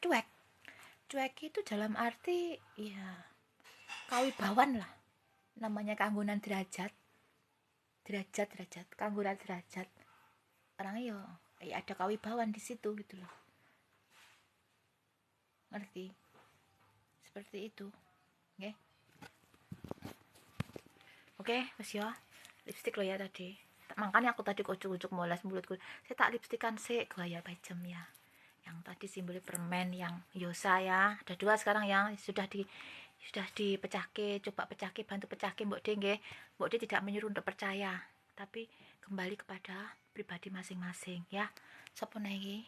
cuek. Cuek itu dalam arti ya kawibawan lah, namanya kanggonan derajat, kanggonan derajat orangnya ya ada kawibawan di situ gitu loh, ngerti, seperti itu. Oke, oke, wes ya, lipstick lo ya tadi, makanya aku tadi ujuk-ujuk molas mulutku, saya tak lipstikan sih gaya jam ya, yang tadi simbol permen yang Yosa ya, ada 2 sekarang yang sudah dipecahke, coba pecahke, bantu pecahke Mbok D nggih. Mbok D tidak menyuruh untuk percaya, tapi kembali kepada pribadi masing-masing ya. Sopo iki?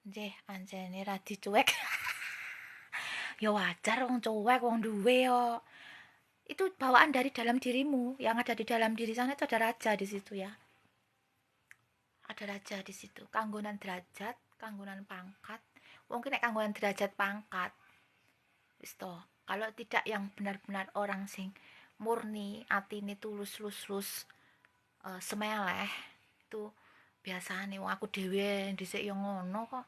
Nggih, anjene radi cuek. Ya wajar wong cuek, wong duwe yo. Itu bawaan dari dalam dirimu, yang ada di dalam diri sana itu ada raja di situ ya. Ada raja di situ. Kanggonan derajat, kanggonan pangkat. Mungkin nek kanggonan derajat pangkat wis to, kalau tidak yang benar-benar orang sing murni atine tulus lus semeleh itu biasanya wong aku dhewe dhisik yo ngono kok.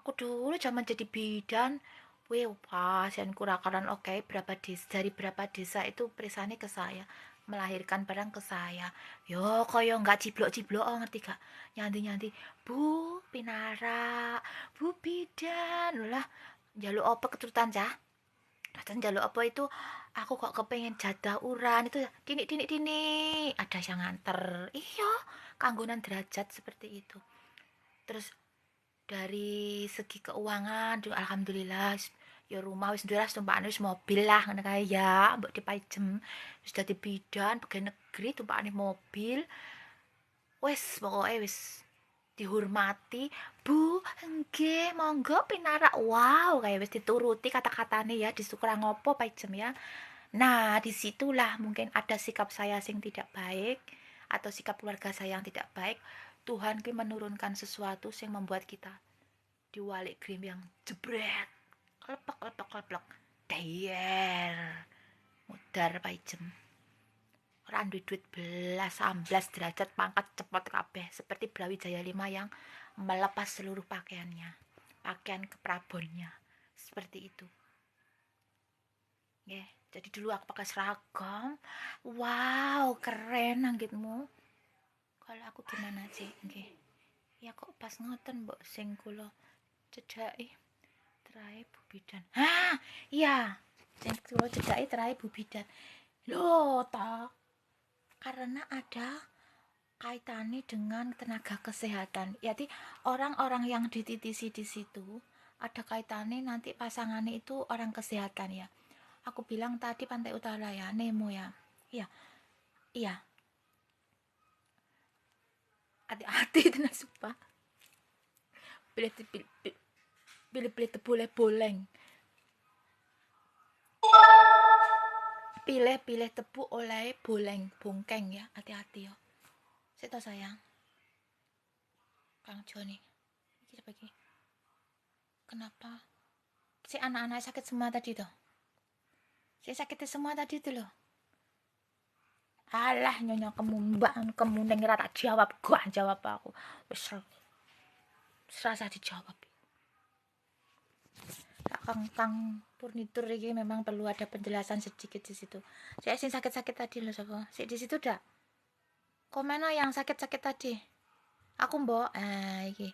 Aku dulu zaman jadi bidan wih pasien kurakaran oke berapa desa, dari berapa desa itu perisane ke saya, melahirkan barang ke saya, yo koyo nggak ciblok-ciblok, oh ngerti gak, nyanti-nyanti, bu pinara, bu bidan lah, jaluk apa keturutan cah. Dan jaluk apa itu, aku kok kepengen jatah uran itu, dini ada yang nganter, iya, kanggonan derajat seperti itu. Terus dari segi keuangan juga alhamdulillah ya rumah wis nduras tumpakane wis mobil lah ngene kae ya mbok dipajem wis dadi bidan pegawai negeri tumpakane mobil wis pokoke wis dihormati, bu nggih monggo pinarak, wow kayak wis dituruti kata-katane ya, disukur ngopo pajem ya. Nah disitulah mungkin ada sikap saya sing tidak baik atau sikap keluarga saya yang tidak baik, Tuhan ki menurunkan sesuatu yang membuat kita diwalik grim yang jebret, klepek klepek klepek dayer mudar pajem, ora duwe duit belas 11 derajat pangkat cepot kabeh seperti Brawijaya 5 yang melepas seluruh pakaiannya, pakaian keprabonnya seperti itu. Ya, jadi dulu aku pakai seragam, wow keren anggitmu. Kalau aku gimana sih, nggih. Ya kok pas ngoten mbok sing kula cedhaki terahe Bu Bidan. Hah, iya. Sing kula cedhaki terahe Bu Bidan. Loh, toh. Karena ada kaitannya dengan tenaga kesehatan. Jadi orang-orang yang dititisi di situ ada kaitannya nanti pasangannya itu orang kesehatan ya. Aku bilang tadi Pantai Utara ya, Nemo ya. Iya, iya. Hati-hati tenan sumpah. Pilih-pilih boleh boleng. Pilih-pilih tebu oleh boleng bongkeng ya, hati-hati ya. Sito sayang. Kang Joni. Iki apa iki? Kenapa? Si anak-anak sakit semua tadi tuh. Si sakit semua tadi tuh loh. Alah nyonya kamu neng rata jawab gua jawab aku. Wis serasa dijawab. Kang Purnitur ini memang perlu ada penjelasan sedikit di situ. Saya sing sakit-sakit tadi loh sapa. Si di situ dah. Komeno yang sakit-sakit tadi. Aku mbok iki.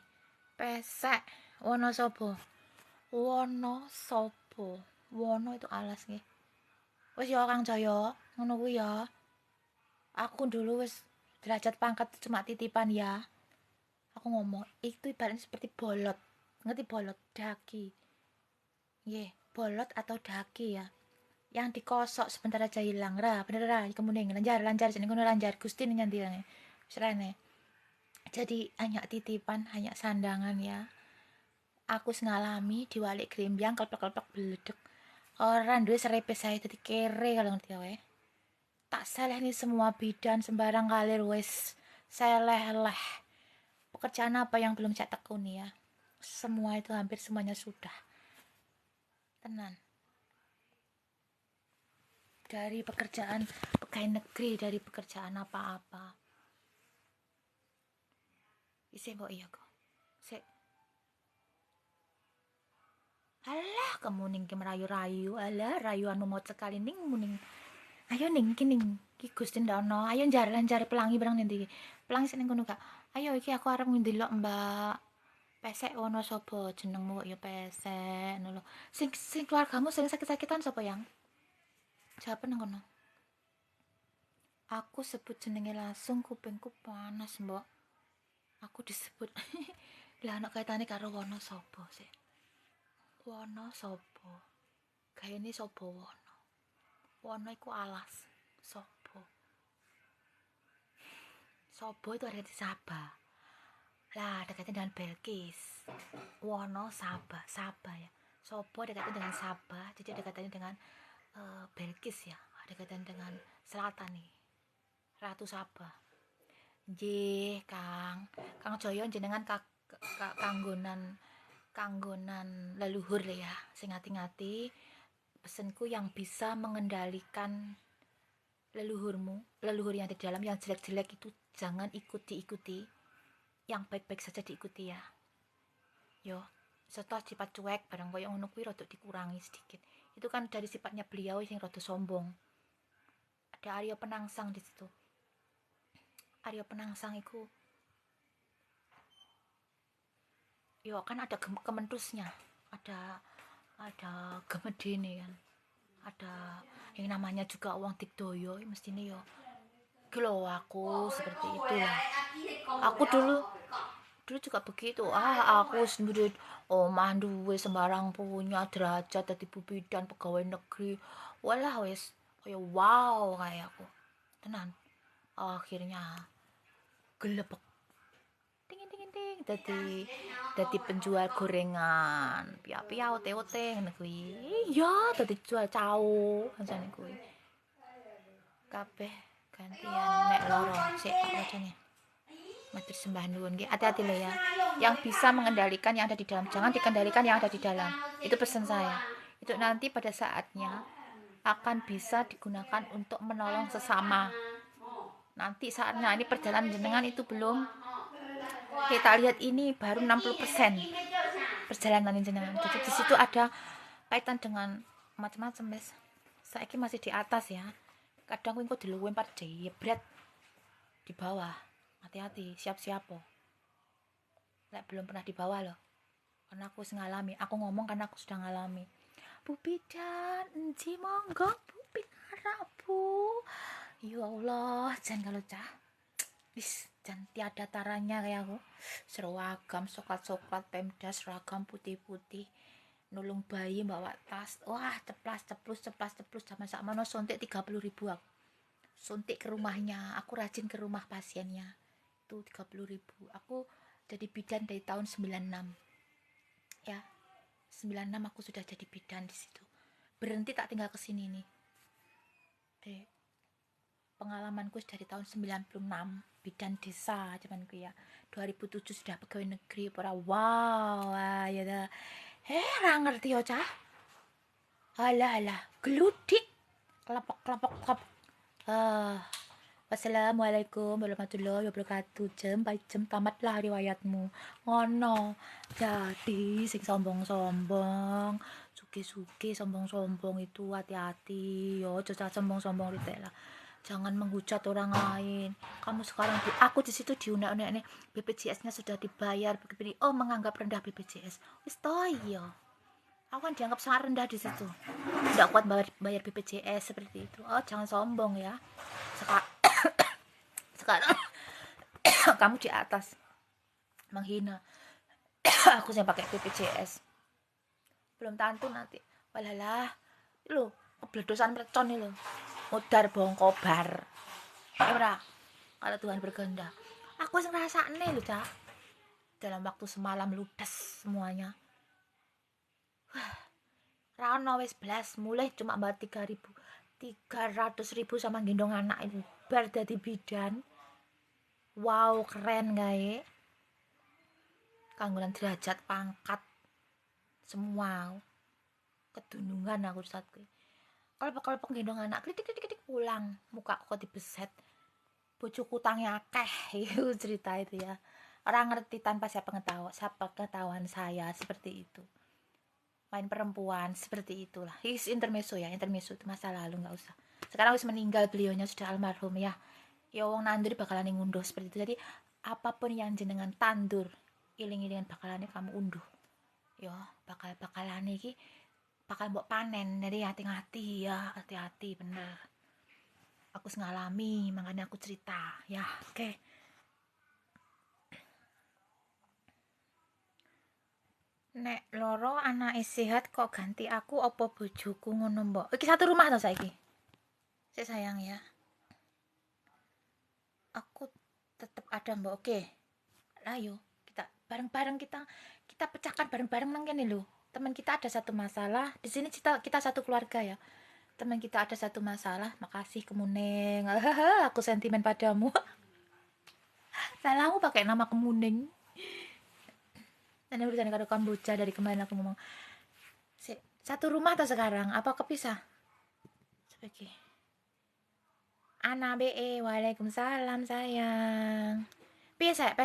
Pesek wono sapa? Wono sapa? Wono itu alas nggih. Wis ya Kang Jaya, ngono kuwi ya. Aku dulu wis derajat pangkat cuma titipan ya. Aku ngomong, itu ibaratnya seperti bolot. Ngerti bolot daki. Nggih, bolot atau daki ya. Yang dikosok sebentar aja hilang. Ra, bener ra, kemuning lancar jeneng ngono lancar. Gusti nyandirane. Serene. Jadi hanya titipan, hanya sandangan ya. Aku ngalami diwalik grimbyang klepek-klepek beledek. Orang duwe serepe saya dadi kere kalau ngerti wae. Tak seleh nih semua bidan sembarang kalir wes seleh-leh. Pekerjaan apa yang belum saya tekuni ya? Semua itu hampir semuanya sudah. Tenan. Dari pekerjaan pegawai negeri, dari pekerjaan apa-apa. Isi mbok iya kok. Sik. Alah kamu ning ki merayu-rayu, alah rayuanmu mau sekali ning muning. Ayo ning ki ning ki Gusti Ndono, ayo njar pelangi barang nanti. Pelangi sing kono gak. Ayo iki aku arep ndelok Mbak. Pesek ono sapa jenengmu kok ya pesek ngono lho. Sing keluargamu sing sakit-sakitan sapa yang? Siapa nang kono? Aku sebut jenenge langsung kupingku panas, Mbok. Aku disebut. Lah ana kaitane karo wono sapa sih? Wono sapa? Gayane sapa wono? Wono iku alas. Sapa? Sapa itu ada di Sabah. Lah dekatnya dengan Belkis. Wono Sabah, Sabah ya. Sopo dekatnya dengan Sabah, jadi dekatnya dengan Belkis ya. Dekatnya dengan selatan nih. Ratu Sabah. Nggih, Kang Joyo jenengan kanggonan leluhur ya. Sing ngati-ngati pesenku yang bisa mengendalikan leluhur yang di dalam, yang jelek-jelek itu jangan ikuti, yang baik-baik saja diikuti ya. Yo, setelah sifat cuek barang koyo ngono kuwi rada dikurangi sedikit. Itu kan dari sifatnya beliau yang rada sombong. Ada Aryo Penangsang di situ. Aryo Penangsang itu yo kan ada kementusnya, ada gemedene kan, ada yang namanya juga uang Tikdoyo mestinya yo gitu aku seperti itu ya. Aku dulu juga begitu, aku sendiri omah duwe sembarang punya derajat dadi bidan pegawai negeri, walah wes kayak wow kayak aku tenan. Akhirnya gelebek ting ting ting dadi penjual gorengan pia ote ngene kuwi iya dadi jual cau kancane kuwi kabeh gantian nek loro sik tak wacane. Matur sembah nuwun nggih, hati-hati loh ya. Yang bisa mengendalikan yang ada di dalam, jangan dikendalikan yang ada di dalam. Itu pesan saya. Itu nanti pada saatnya akan bisa digunakan untuk menolong sesama. Nanti saatnya ini perjalanan jenengan itu belum kita lihat, ini baru 60% perjalanan jenengan. Jadi di situ ada kaitan dengan macam-macam, Mas. Saya masih di atas ya. Kadang kok diluwih par jebret di bawah. Hati-hati, siap-siap po. Lek belum pernah di bawah loh. Karena aku ngalami, aku ngomong karena aku sudah ngalami. Bu bidan, enci monggo, Bu pinara, Bu. Ya Allah, jangan kalau cah. Wis, jangan tiada taranya kayak aku. Seragam, coklat-coklat, Pemda, seragam putih-putih. Nulung bayi bawa tas. Wah, ceplas sama-sama no suntik 30.000 aku. Suntik ke rumahnya, aku rajin ke rumah pasiennya. Itu 30.000. Aku jadi bidan dari tahun 96. Ya, 96 aku sudah jadi bidan di situ. Berhenti tak tinggal ke sini nih. Pengalamanku dari tahun 96 bidan desa cumanku ya. 2007 sudah pegawai negeri para wow ya dah. Ra ngerti yo cah. Alah geludik. Kelapok. Wassalamualaikum warahmatullahi wabarakatuh. Jam tamatlah riwayatmu. Ngono. Jadi sing sombong-sombong, suki sombong-sombong itu hati-hati. Yo, aja sombong-sombong lah. Jangan menghujat orang lain. Kamu sekarang aku di situ diunek-unek nih, BPJS-nya sudah dibayar. Oh, menganggap rendah BPJS. Wis toh iya. Aku kan dianggap sangat rendah di situ. Tidak kuat bayar BPJS seperti itu. Oh, jangan sombong ya. Sekarang kamu di atas menghina aku yang pakai BPJS. Belum tentu nanti. Walalah, lu kebledosan mercon nih lo. Mudar bongkobar. Ora. Kalau Tuhan berkehendak. Aku wis ngrasakne lho, Cak. Dalam waktu semalam ludes semuanya. Rano wis belas mulai cuma mbak 300.000 sama gendong anak itu bar dadi bidan. Wow, keren gae. Kanggonan derajat pangkat semua. Kedunungan aku saat kuwi. Kalau gendong anak kritik pulang, muka kok dibeset. Bojoku utangnya akeh itu cerita itu ya. Orang ngerti tanpa siapa pengetahuan saya seperti itu. main perempuan seperti itulah. Intermezzo ya, intermezzo itu masa lalu, nggak usah. Sekarang wis meninggal beliaunya, sudah almarhum ya. Ya wong nandur bakalan ngunduh seperti itu. Jadi apapun yang jenengan tandur, iling-ilingan bakalan kamu unduh. Yo, bakalan iki bakal mbok panen. Jadi hati-hati ya, hati-hati bener. Aku ngalami, makanya aku cerita ya. Oke. Nek loro anake sehat kok ganti aku apa bojoku ngono mbok. Iki satu rumah to saiki. Sik sayang ya. Aku tetap ada mbok. Oke. Ayo kita bareng-bareng kita pecahkan bareng-bareng nang kene lho. Teman kita ada satu masalah. Di sini kita satu keluarga ya. Teman kita ada satu masalah. Makasih Kemuning. Aku sentimen padamu. Salahmu pakai nama Kemuning. Dan urusan karo Kamboja dari kemarin aku ngomong. Satu rumah atau sekarang? Apa kepisah? Sebagai Ana BE, waalaikumsalam sayang. Pesek.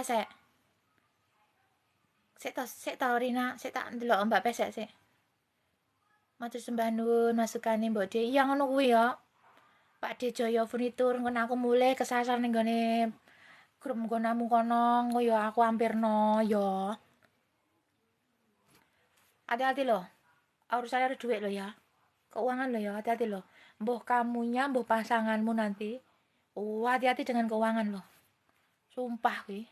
Sik to Rina, sik tak ndelok Mbak pesek sik. Matur sembah nuwun masukane Mbok De. Iya ngono kuwi ya. Pak De Jaya Furnitur ngono aku mulai kesasar ning gone grup nggonamu kono, ya aku hampirno ya. Hati-hati loh. Urusannya ada duit loh ya. Keuangan loh ya, hati-hati loh. Mbuh kamunya, mbuh pasanganmu nanti. Hati-hati dengan keuangan loh. Sumpah kuwi.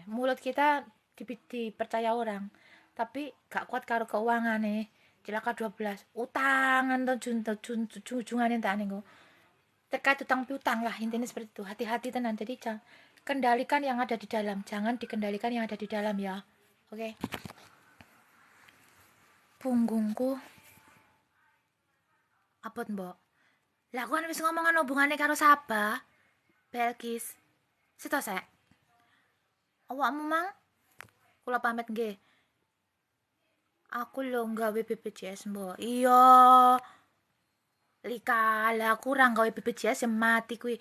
Mulut kita dipercaya orang, tapi gak kuat karo keuangan nih. Cilaka 12. Utangan to junjungane tak niku. Terkait utang piutang lah intinya seperti itu. Hati-hati tenan. Jadi kendalikan yang ada di dalam, jangan dikendalikan yang ada di dalam ya. Oke. Punggungku abot mbok. Lah aku kan wis ngomongan hubungane karo Sabah. Belkis. Sito sek. Awakmu mang kula pamit nggih. Aku lho nggawe BPJS mbok. Iya. Likala kurang gawe BPJS yang mati kuwi.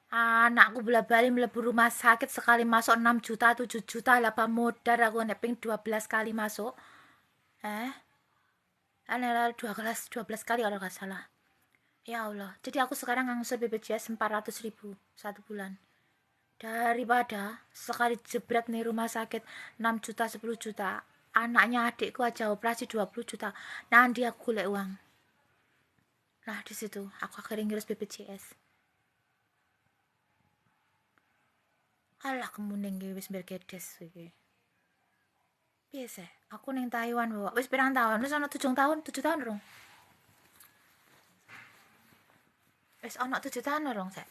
Anakku bola-bali mlebu rumah sakit sekali masuk 6 juta, 7 juta lah pamodar aku nek ping 12 kali masuk. Aneh 12 kali kalau nggak salah. Ya Allah, jadi aku sekarang ngangsur BPJS 400.000 satu bulan. Daripada sekali jebret nih rumah sakit 6 juta, 10 juta. Anaknya adikku aja operasi 20 juta. Nanti aku golek uang. Nah, di situ aku akhirnya ngurus BPJS. Alah kemuning iki wis bergedes iki. Biasa, aku ning Taiwan bawa. Wis pirang tahun? Wis ana 7 tahun, 7 tahun rong. Wis ana 7 tahun rong, Sek.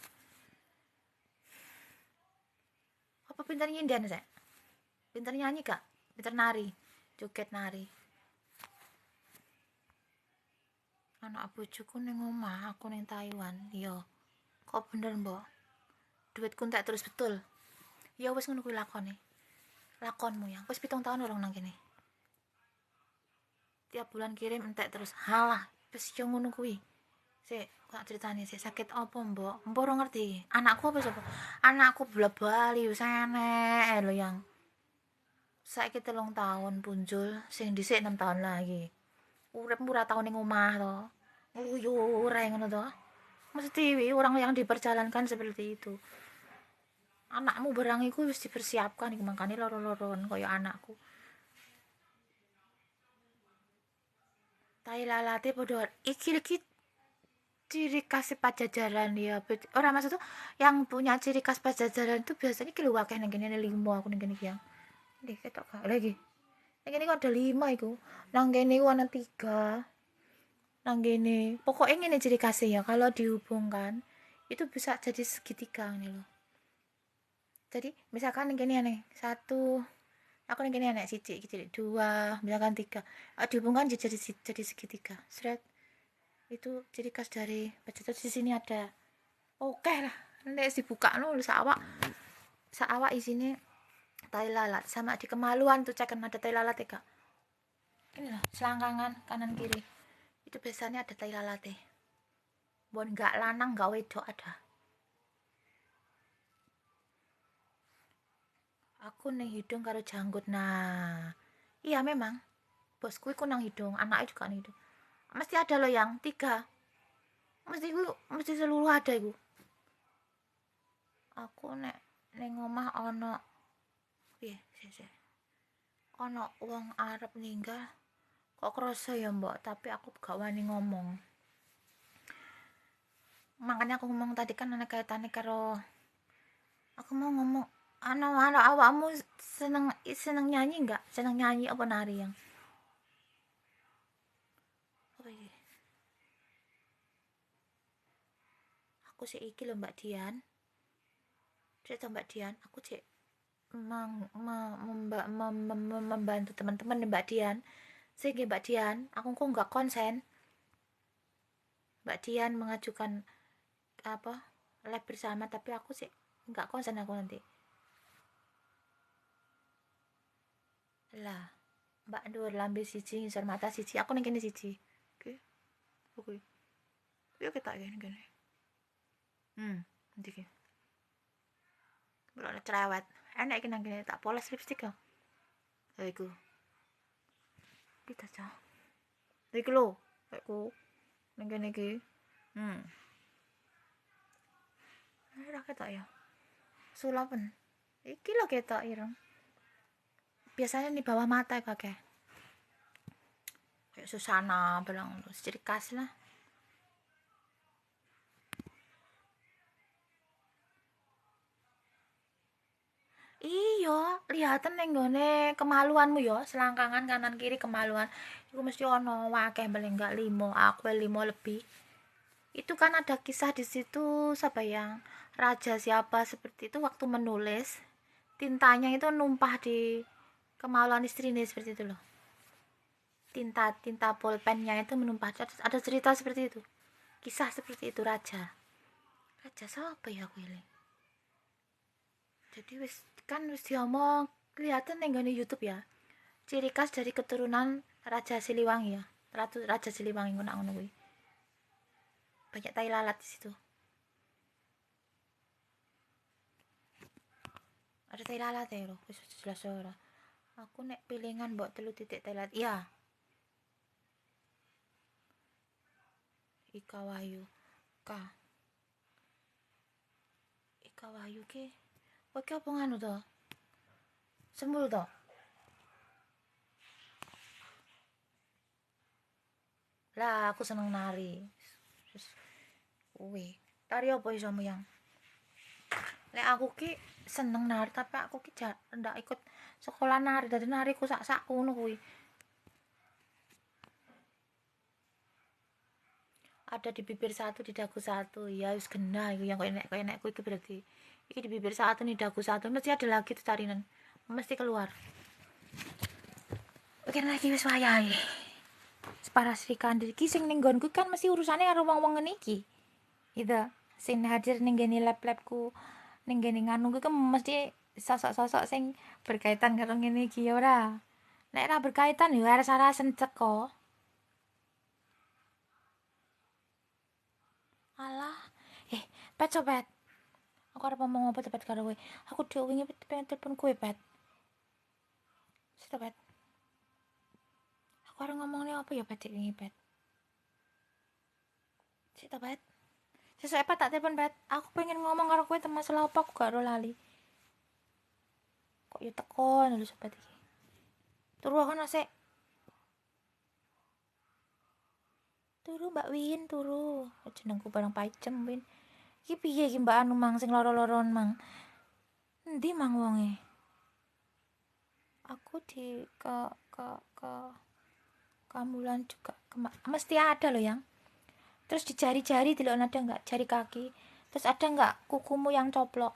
Apa pinter nyinden, Sek? Pinter nyanyi gak? Pinter nari, joget nari. Anak bojoku ning omah, aku ning Taiwan. Yo. Kok bener, Mbok? Duitku entek terus betul. Ya wis ngono kuwi lakone. Lakonmu ya. Wis 7 tahun orang nang kene. Tiap bulan kirim entek terus. Halah, wis yo ngono kuwi. Sik, kok ceritane sik sakit apa, Mbok? Mbok ora ngerti. Anakku apa sapa? Anakku bola-bali wis enek lho yang. Saiki 3 tahun punjul, sing dhisik 6 tahun lagi. Urip ora tau ning omah to. Nguyur ae ngono to. Mesti orang yang diperjalankan seperti itu. Anakmu barang iku wis dipersiapkan iki makane loro-loron kaya anakku. Tai lalate padha iki ciri khas Pajajaran ya. Orang maksud tuh yang punya ciri khas Pajajaran itu biasanya ki luwih akeh nang kene 5 aku ning kene ki yang. Iki ketok gak lagi. Nang kene kok ada 5 iku. Nang kene ku ana 3. Nang kene pokoknya ngene ciri khasnya ya kalau dihubungkan itu bisa jadi segitiga ini loh. Jadi misalkan yang gini nih 1, aku yang gini nih siji, 2, misalkan 3, dihubungkan jadi segitiga. Seret itu ciri khas dari Pajajaran. Di sini ada. Oke lah, nanti dibuka loh saawak isinya tai lalat sama di kemaluan tuh cekan ada tai lalat ya kak. Ini loh selangkangan kanan kiri itu biasanya ada tai lalat deh. Buat nggak lanang nggak wedok ada. Aku nih hidung karo janggut. Nah, iya memang bosku iku nang hidung, anaknya juga nang hidung. Mesti ada loh yang 3. Mesti seluruh ada iku. Aku nek ning omah ana piye sih. Ana wong arep ninggal. Kok kroso ya, Mbok, tapi aku gak wani ngomong. Makanya aku ngomong tadi kan ana kaitane karo aku mau ngomong ana awakmu seneng nyanyi enggak? Seneng nyanyi apa nari yang? Apa iki? Aku sih iki lho Mbak Dian. Cerita Mbak Dian, aku cek membantu teman-teman Mbak Dian. Sehingga Mbak Dian, aku kok nggak konsen. Mbak Dian mengajukan apa live bersama, tapi aku sih nggak konsen aku nanti. Lah, Mbak Nur lambe siji ngisor mata siji, aku ning kene siji. Oke. Yuk kita gini. Nanti gini. Belum cerewet. Enak iki nang kene tak poles lipstik ya. Lah iku. Kita cah. Iku lho, iku ning kene iki. Ora ketok ya. Sulapen. Iki lho ketok ireng. Biasanya di bawah mata kakek. Kayak Susana bilang ciri khas lah. Iya, lihatan ning nggone kemaluanmu ya, selangkangan kanan kiri kemaluan. Iku mesti ono akeh paling enggak 5, aku 5 lebih. Itu kan ada kisah di situ siapa yang raja siapa seperti itu waktu menulis tintanya itu numpah di kemaluan istrinya seperti itu loh. Tinta pulpennya itu menumpah. Ada cerita seperti itu. Kisah seperti itu raja siapa ya aku ini. Jadi wis diomong kelihatan ning gone YouTube ya. Ciri khas dari keturunan Raja Siliwangi ya. Raja Siliwangi ngono kuwi. Banyak tai lalat di situ. Ada tai lalat ya loh, wis jelas ora. Aku nek pilingan mbok 3 titik tai lalat. Iya. Ika Wahyu. Ika Wahyu ki. Kowe ki apa nganu to? Sembul to? Lah aku seneng nari. Kuwi. Tari apa iso yang? Lek aku ki seneng nari tapi aku ki ndak ikut sekolah nari, dadi nariku sak-sakku ngono kuwi. Ada di bibir satu, di dagu satu. Ya wis kena iku yang koyo nek kuwi berarti. Iki di bibir satu, nih dagu satu. Mesti ada lagi tuh tarinan. Mesti keluar. Oke lagi wis wayahe. Para Sri Kandi iki sing ning nggonku kan mesti urusane karo wong-wong ngene iki. Gitu. Sing hadir ning ngene lab-labku, ning ngene nganu ku mesti sosok-sosok sing berkaitan karo ngene iki ya ora. Nek ora berkaitan ya aras-arasen ceko. Alah, pet copet. Aku arep ngomong apa cepet karo kowe. Aku dhewe wingi pengen telepon kowe, Pet. Sita, Pet. Aku arep ngomongnya apa ya, Pet, wingi, Pet. Sita, Pet. Sesuk apa tak telepon, Pet. Aku pengen ngomong karo kowe tentang masalah apa aku gak ro lali. Kok ya teko lho sobat iki. Turu kan asik. Turu Mbak Win, turu. Jenengku barang paicem, Win. Iki piye iki Mbak anu mang sing loro-loron mang? Endi mang wonge? Aku di ke kamulan juga mesti ada loh yang. Terus di jari-jari delok ada enggak jari kaki. Terus ada enggak kukumu yang coplok?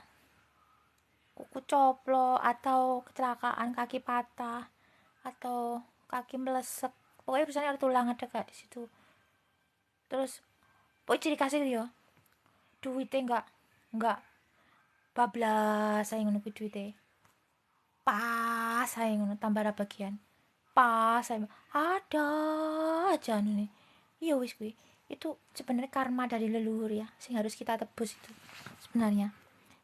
Kuku coplok atau kecelakaan kaki patah atau kaki melesek. Pokoknya urusannya ada tulang ada gak di situ. Terus pokoknya ciri kasih ya. Duitnya enggak bablas saya ngono kuwi duite. Pas saya ngono tambah bagian. Pas saya ada aja nih. Iya wis kuwi. Itu sebenarnya karma dari leluhur ya, sing harus kita tebus itu sebenarnya.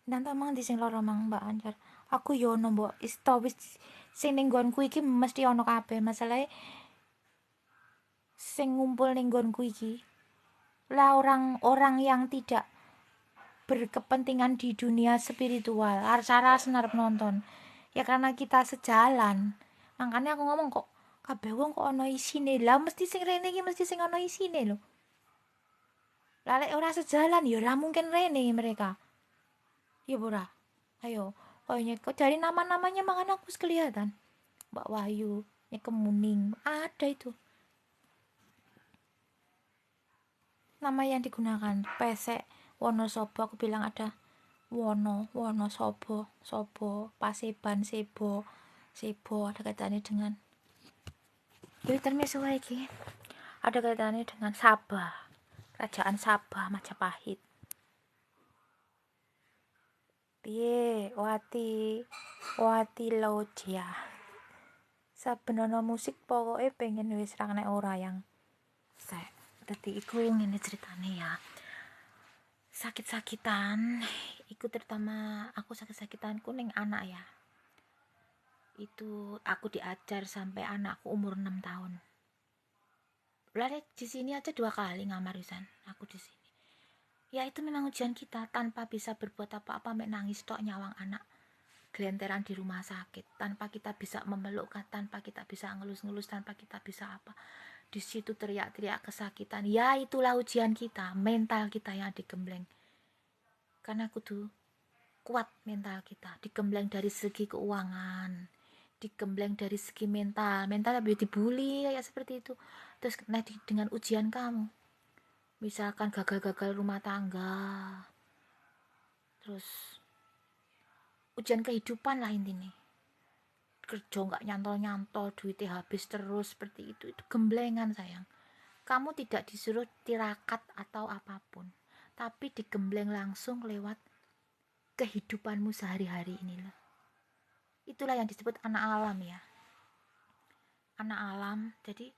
Dan tamang di sing loro mang Mbak Anjar. Aku yo ono mbok wis sing ning nggonku iki mesti ono kabeh. Masalahe sing ngumpul ning nggonku iki. Lah orang-orang yang tidak berkepentingan di dunia spiritual, cara senarep nonton. Ya karena kita sejalan. Makanya aku ngomong kok kabeh wong kok ana isine. Lah mesti sing rene iki mesti sing ana isine lho. Lah lek ora sejalan ya ora mungkin rene mereka. Ya ora. Ayo, kok dari nama-namanya makanya aku kelihatan. Mbak Wahyu, Kemuning, ada itu. Nama yang digunakan pesek Wonosobo, aku bilang ada Wonosobo, Paseban, Sebo ada kaitannya dengan termisu lagi. Ada kaitannya dengan Sabah, Kerajaan Sabah Majapahit. Piye Wati Laudia. Saben ana musik pokoke pengen wis ra nek ora yang sek. Dadi iku ngene ceritane ya. Sakit-sakitan iku terutama aku sakit-sakitanku ning anak ya. Itu aku diajar sampai anakku umur 6 tahun. Lah di sini aja 2 kali ngamar wisan aku di sini. Ya itu memang ujian kita, tanpa bisa berbuat apa-apa mek nangis tok nyawang anak gelenteran di rumah sakit, tanpa kita bisa memeluk, tanpa kita bisa ngelus-ngelus, tanpa kita bisa apa. Di situ teriak-teriak kesakitan. Ya itulah ujian kita, mental kita yang digembleng. Karena kudu kuat mental kita, digembleng dari segi keuangan, digembleng dari segi mental lebih dibully kayak seperti itu. Terus dengan ujian kamu, misalkan gagal-gagal rumah tangga, terus ujian kehidupan lah intinya, kerja nggak nyantol-nyantol, duitnya habis terus seperti itu gemblengan sayang. Kamu tidak disuruh tirakat atau apapun, tapi digembleng langsung lewat kehidupanmu sehari-hari ini loh. Itulah yang disebut anak alam ya, anak alam. Jadi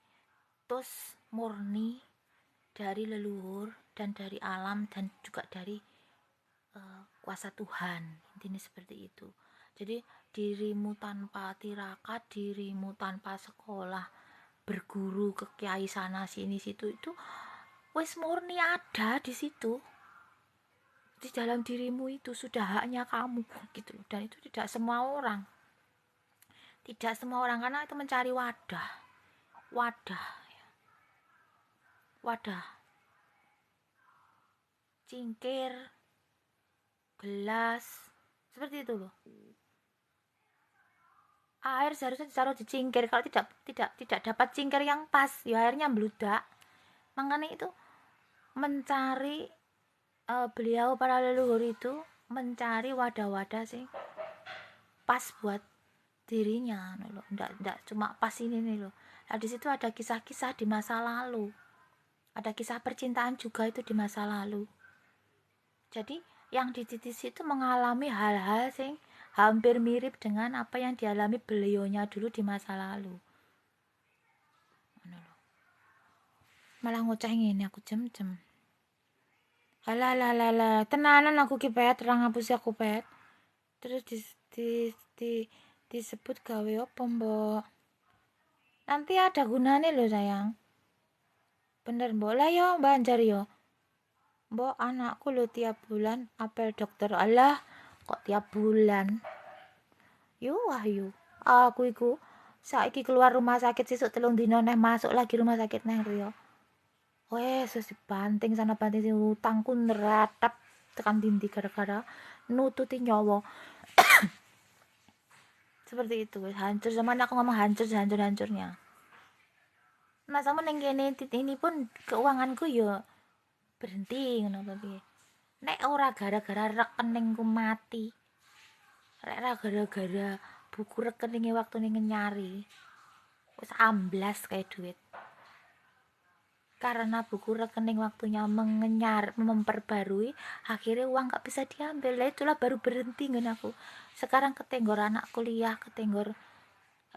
terus murni dari leluhur dan dari alam dan juga dari kuasa Tuhan, intinya seperti itu. Jadi dirimu tanpa tirakat, dirimu tanpa sekolah, berguru ke kiai sana sini situ, itu wis murni ada di situ, di dalam dirimu itu sudah haknya kamu gitu loh. Dan itu tidak semua orang, karena itu mencari wadah cingkir, gelas, seperti itu loh. Air seharusnya ditaruh di cingkir, kalau tidak dapat cingkir yang pas ya airnya meludak. Makanya itu mencari beliau para leluhur itu mencari wadah-wadah sih pas buat dirinya loh. Ndak cuma pas ini nih loh. Nah di situ ada kisah-kisah di masa lalu, ada kisah percintaan juga itu di masa lalu. Jadi yang di titis itu mengalami hal-hal sing hampir mirip dengan apa yang dialami beliaunya dulu di masa lalu. Malah ngoceh ngene aku jem. Halah, tenanan aku ki pet, terang ngapusi aku pet. Terus disebut gawe apa mbok? Nanti ada gunanya loh sayang. Bener mbok lah yo banjar yo. Mbok anakku lo tiap bulan apel dokter. Allah kok tiap bulan. Wahyu. Aku iku saiki keluar rumah sakit sesuk 3 dina neh masuk lagi rumah sakit neh Rio. Wes banting sana banting sini, utangku neratap tekan dindi gara-gara nututi nyawa. Seperti itu, hancur. Zaman aku ngomong hancurnya. Nah sama neng kene ini pun keuanganku yo berhenti ngono piye. Nek ora gara-gara rekeningku mati, ora gara-gara buku rekeningnya waktu ning nyari wis amblas kayak duit. Karena buku rekening waktunya memperbarui, akhirnya uang gak bisa diambil. Lah itulah baru berhenti kan aku. Sekarang ketenggor anak kuliah,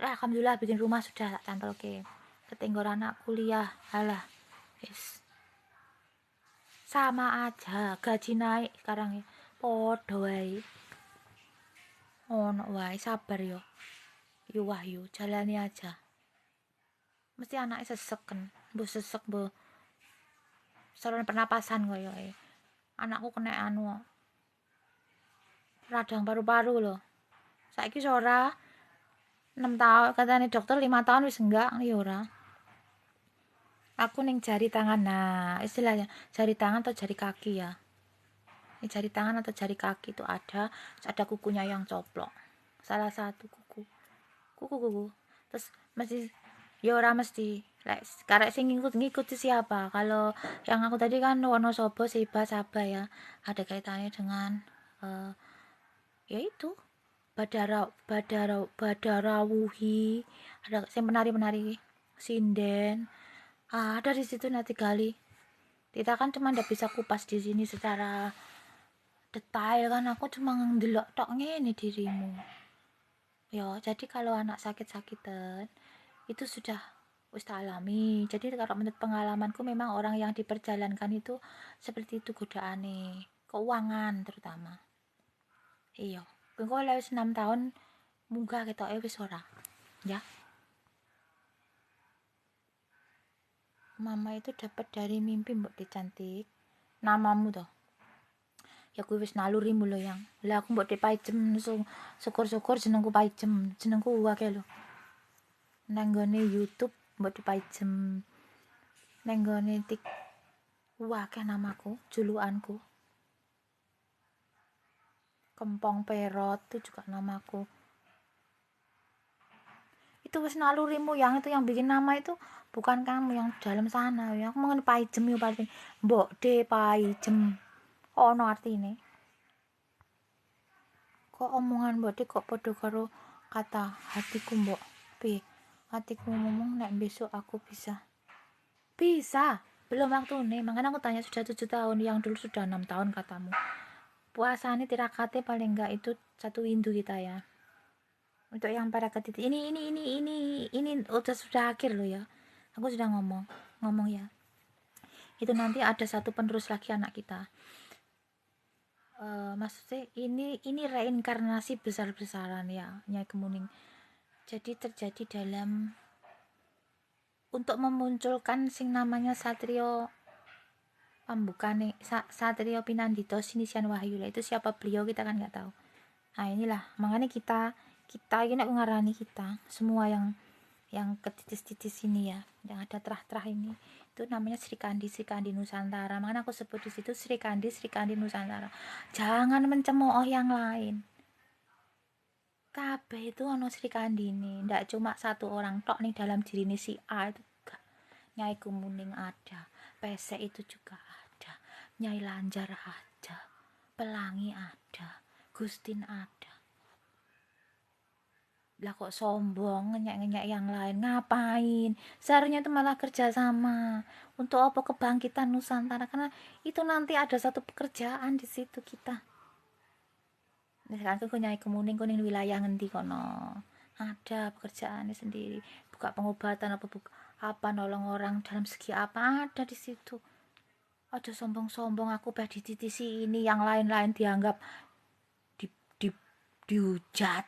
alhamdulillah bikin rumah sudah tak cantol ke. Ketenggor anak kuliah, halah, yes. Sama aja, gaji naik sekarang ya. Podo wae. Ono wae, sabar yo. Yo Wahyu, jalani aja. mesti anaknya sesek kan, bu sesek bu saluran pernapasan koyo anakku kena anu radang paru-paru loh. Saiki ora 6 tahun katanya dokter 5 tahun wis enggak ya ora. Aku ning jari tangan, nah istilahnya jari tangan atau jari kaki ya. Ini jari tangan atau jari kaki itu ada kukunya yang coplok. Salah satu kuku. Terus mesti ya ora mesti. Lek karek sing ngikuti siapa? Kalau yang aku tadi kan Wonosobo, Siba, Sabah ya. Ada kaitannya dengan ya itu Badarawuhi, ada yang menari sinden, ada di situ nanti gali. Kita kan cuma ndak bisa kupas di sini secara detail kan, aku cuma ndelok tok ngene dirimu. Ya, jadi kalau anak sakit-sakitan itu sudah wis tak alami. Jadi kalau menurut pengalamanku memang orang yang diperjalankan itu seperti itu godaane, keuangan terutama. Iya. Engko wis 6 tahun munggah ketoke wis ora. Ya. Mama itu dapat dari mimpi mbok dicantik. Namamu toh. Ya kuwi wis nalurimu lho yang. Lah aku mbok dipajem syukur-syukur jenengku pajem. Jenengku akeh lho. Nang gone YouTube mbok dipajem. Nang gone tik akeh namaku, julukanku. Kempong Perot itu juga namaku. Itu wis nalurimu yang itu yang bikin nama itu bukan kamu yang dalam sana ya. Aku mengen pajem yo paling mbok de pajem. Ono artine. Kok omongan mbok de kok padha karo kata hatiku mbok. Piye? Hatiku ngomong nek besok aku bisa. Bisa. Belum waktu nih, makanya aku tanya sudah 7 tahun, yang dulu sudah 6 tahun katamu. Puasanya tirakate paling enggak itu 1 windu kita ya. Untuk yang para ketit ini sudah akhir loh ya. Aku sudah ngomong ya. Itu nanti ada satu penerus lagi anak kita. Maksudnya ini reinkarnasi besar-besaran ya, Nyai Kemuning. Jadi terjadi dalam untuk memunculkan sing namanya Satrio Pambukane Satrio Pinandito Sinisian Wahyu. Itu siapa beliau kita kan nggak tahu. Nah inilah makanya kita ini aku ngarani kita semua yang ketitis-titis ini ya, yang ada terah-terah ini, itu namanya Sri Kandi Nusantara. Makanya aku sebut di situ Sri Kandi Nusantara. Jangan mencemooh yang lain. Kabeh itu ono Sri Kandi ini, ndak cuma satu orang tok nih dalam diri ini si A itu juga. Nyai Kemuning ada, Pesek itu juga ada, Nyai Lanjar ada, Pelangi ada, Gustin ada. Lah kok sombong ngenyak-ngenyak yang lain, ngapain? Seharusnya itu malah kerja sama untuk apa kebangkitan Nusantara, karena itu nanti ada satu pekerjaan di situ kita. Misalkan aku Nyai Kemuning kuning wilayah ngendi kono ada pekerjaannya sendiri, buka pengobatan apa nolong orang dalam segi apa ada di situ. Aja sombong-sombong aku dititisi ini, yang lain-lain dianggap di, dihujat.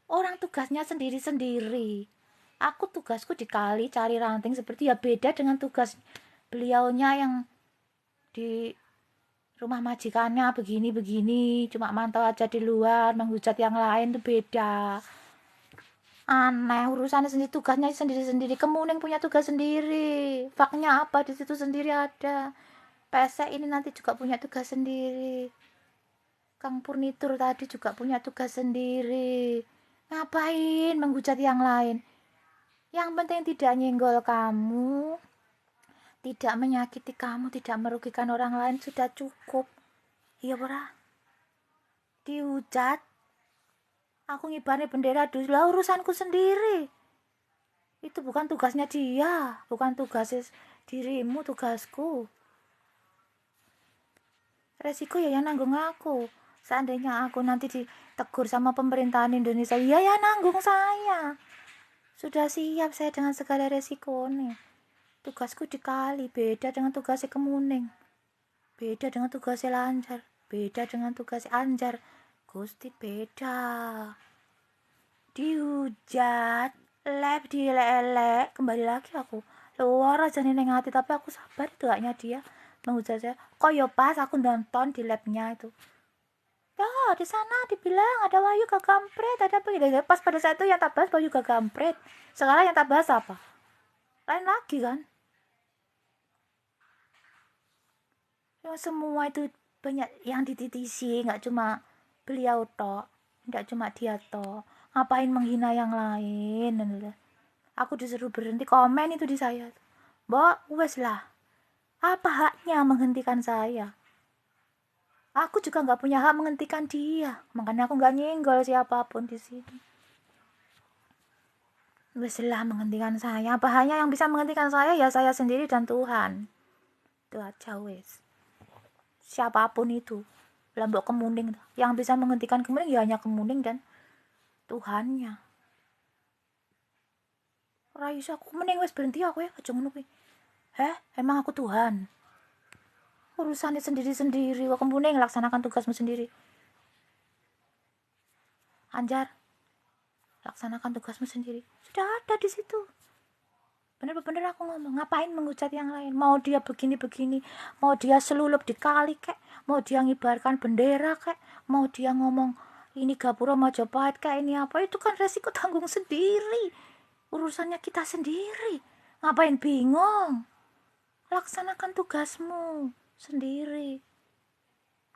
Orang tugasnya sendiri-sendiri. Aku tugasku dikali cari ranting seperti ya, beda dengan tugas beliaunya yang di rumah majikannya begini-begini, cuma mantau aja di luar, menghujat yang lain tuh beda. Aneh, urusannya sendiri, tugasnya sendiri-sendiri. Kemuning punya tugas sendiri. Faknya apa di situ sendiri ada. Pesek ini nanti juga punya tugas sendiri. Kang Purnitur tadi juga punya tugas sendiri. Ngapain menghujat yang lain? Yang penting tidak nyenggol kamu, tidak menyakiti kamu, tidak merugikan orang lain, sudah cukup. Iya ora? Dihujat, aku ngibarnya bendera dulu, lah urusanku sendiri. Itu bukan tugasnya dia, bukan tugas dirimu, tugasku. Resiko ya yang nanggung aku. Seandainya aku nanti ditegur sama pemerintahan Indonesia, ya nanggung saya. Sudah siap saya dengan segala resikonya. Tugasku dikali, beda dengan tugasnya Kemuning, beda dengan tugasnya Lancar, beda dengan tugasnya Anjar. Gusti beda. Dihujat, Lep dielek-elek, kembali lagi aku luar aja nih neng hati, tapi aku sabar itu haknya dia menghujat saya. Kok yo pas aku nonton di labnya itu, ya di sana dibilang ada Wahyu Gagampret, ada apa gitu. Pas pada saat itu yang tak bahas Wahyu Gagampret, sekarang yang tak bahas apa lain lagi kan. Yang semua itu banyak yang dititisi, nggak cuma beliau tok, nggak cuma dia tok. Ngapain menghina yang lain? Aku disuruh berhenti komen itu di saya. Mbak, wes lah. Apa haknya menghentikan saya? Aku juga nggak punya hak menghentikan dia. Makanya aku nggak nyenggol siapapun di sini. Wes lah menghentikan saya. Apa hanya yang bisa menghentikan saya ya saya sendiri dan Tuhan. Itu aja wes. Siapapun itu. Lambok Kemuning. Yang bisa menghentikan Kemuning ya hanya Kemuning dan Tuhannya. Raisa aku mending wes berhenti aku ya aja ngono kuwi. Emang aku Tuhan? Urusannya sendiri-sendiri, kok kemudian laksanakan tugasmu sendiri. Anjar, laksanakan tugasmu sendiri. Sudah ada di situ. Bener-bener aku ngomong, ngapain menghujat yang lain? Mau dia begini-begini, mau dia selulup di kali kek, mau dia ngibarkan bendera kek, mau dia ngomong ini Gapura Majapahit kek, ini apa, itu kan resiko tanggung sendiri. Urusannya kita sendiri. Ngapain bingung? Laksanakan tugasmu sendiri.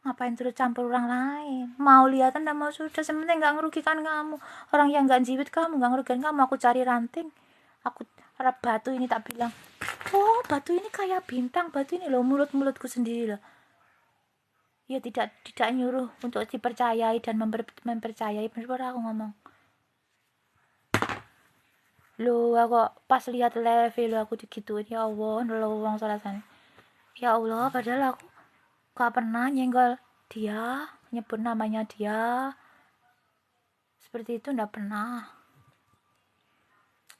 Ngapain terus campur orang lain? Mau lihat anda mau sudah, sebenarnya nggak ngerugikan kamu. Orang yang nggak jiwit kamu, nggak ngerugikan kamu. Aku cari ranting, aku harap batu ini tak bilang, oh batu ini kayak bintang, batu ini loh mulutku sendiri loh. Ya tidak nyuruh untuk dipercayai dan mempercayai. Bener aku ngomong. Loh aku pas lihat level aku digituin, ya Allah, loh uang salah sana. Ya Allah, padahal aku gak pernah nyenggol dia, nyebut namanya dia seperti itu, nggak pernah.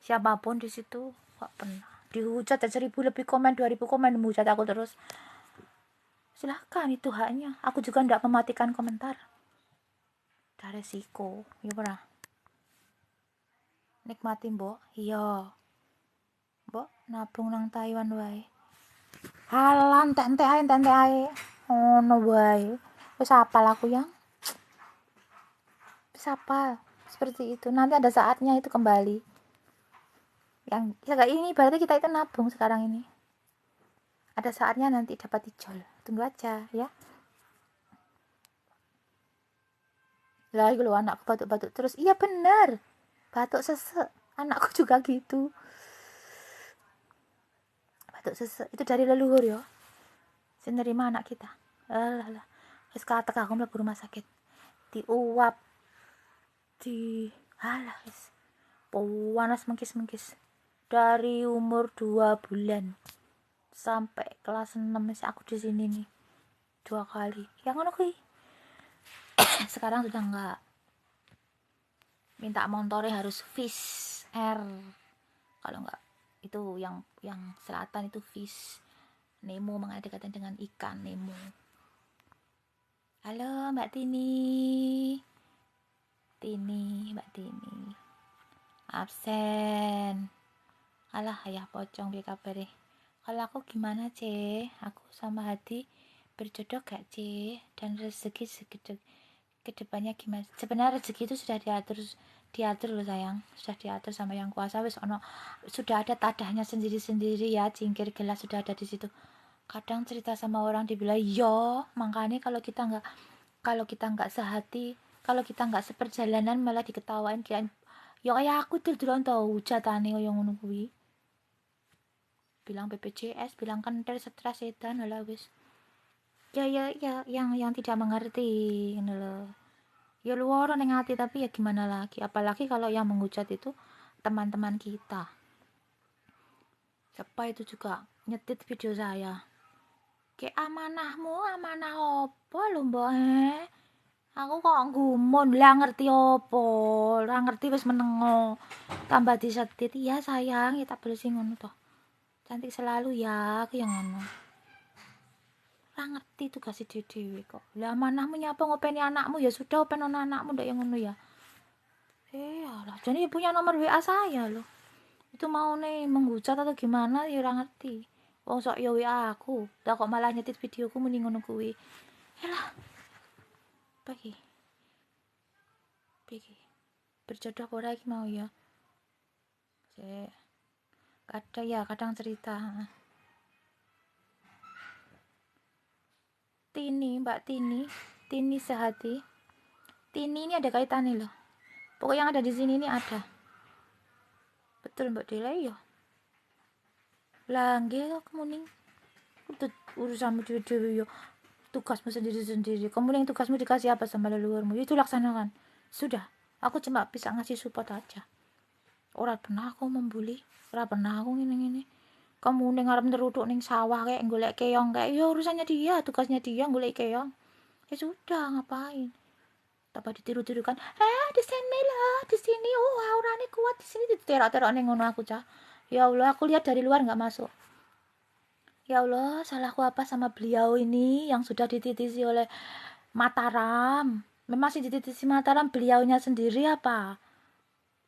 Siapapun di situ gak pernah. Dihujat 1000 lebih komen, 2000 komen menghujat aku terus. Silahkan, itu haknya. Aku juga nggak mematikan komentar. Ada resiko, ya pernah. Nikmati mbok, iya. Mbok nabung nang Taiwan wae. Halan tente ae. Oh no wae. Wis apal aku yang. Wis apal. Seperti itu. Nanti ada saatnya itu kembali. Yang ya kayak ini berarti kita itu nabung sekarang ini. Ada saatnya nanti dapat ijol. Tunggu aja ya. Lah kalau anakku batuk-batuk terus, iya bener. Batuk sesek. Anakku juga gitu. Batuk sesek itu dari leluhur ya. Sing nerima anak kita. Alah. Wis katek aku mlebu rumah sakit. Diuap. Alah wis. Panas mengkis-mengkis. Dari umur 2 bulan sampai kelas 6 masih aku di sini nih 2 kali. Yang ngono kuwi. Sekarang sudah enggak. Minta motornya harus fish air. Kalau enggak itu yang selatan itu fish. Nemo mengada-ngada dengan ikan Nemo. Halo Mbak Tini. Mbak Tini. Absen. Alah ayah pocong piye kabare. Kalau aku gimana, Ce? Aku sama Hadi berjodoh gak, Ce? Dan rezeki kedepannya gimana? Sebenarnya rezeki itu sudah diatur loh sayang, sudah diatur sama yang kuasa. Wis ono sudah ada tadahnya sendiri-sendiri ya, cingkir gelas sudah ada di situ. Kadang cerita sama orang dibilang yo, makanya kalau kita nggak sehati, kalau kita nggak seperjalanan malah diketawain kirain yo kayak aku tuh duluan tau hujatane yang ngono kuwi. Bilang BPJS, bilang kentir, stres, sedan, lah wis. Ya yang tidak mengerti ini loh. Ya luar neng hati, tapi ya gimana lagi, apalagi kalau yang menghujat itu teman-teman kita. Siapa itu juga nyetit video saya, kayak amanah apa lho mbak, aku kok gumun lah ngerti apa, lah ngerti wis menengo tambah disetit. Iya sayang, ya tak boleh sing ngono toh, cantik selalu ya, aku yang ngono. Lah ngerti tugas dhewe kok. Lah amanahmu nyapa ngopeni anakmu, ya sudah open anakmu ndak yang ngono ya. Alah, jadi punya nomor WA saya loh. Itu mau nih menghujat atau gimana ya ora ngerti. Wong sok ya WA aku, lah kok malah nyetit videoku mending ngono kuwi. Alah, pagi. Pagi. Berjodoh apa ora iki mau ya? Sik. Kadang ya, kadang cerita. Tini, Mbak Tini, Tini sehati. Tini ini ada kaitannya loh. Pokoknya yang ada di sini ini ada. Betul Mbak Dela ya. Lah nggih kok kemuning. Itu urusanmu dhewe-dhewe yo. Tugasmu sendiri-sendiri. Kemuning tugasmu dikasih apa sama leluhurmu? Itu laksanakan. Sudah. Aku cuma bisa ngasih support aja. Ora pernah aku membuli. Ora pernah aku ngene-ngene. Kemuning arep ngeruduk ning sawah kayak golek keong kayak ya urusannya dia, tugasnya dia golek keong. Ya sudah, ngapain? Apa ditiru-tirukan? Di sini loh, di sini. Oh, aurane kuat di sini diterok-terok ning ngono aku, Cah. Ya Allah, aku lihat dari luar nggak masuk. Ya Allah, salahku apa sama beliau ini yang sudah dititisi oleh Mataram? Memang sih dititisi Mataram, beliaunya sendiri apa?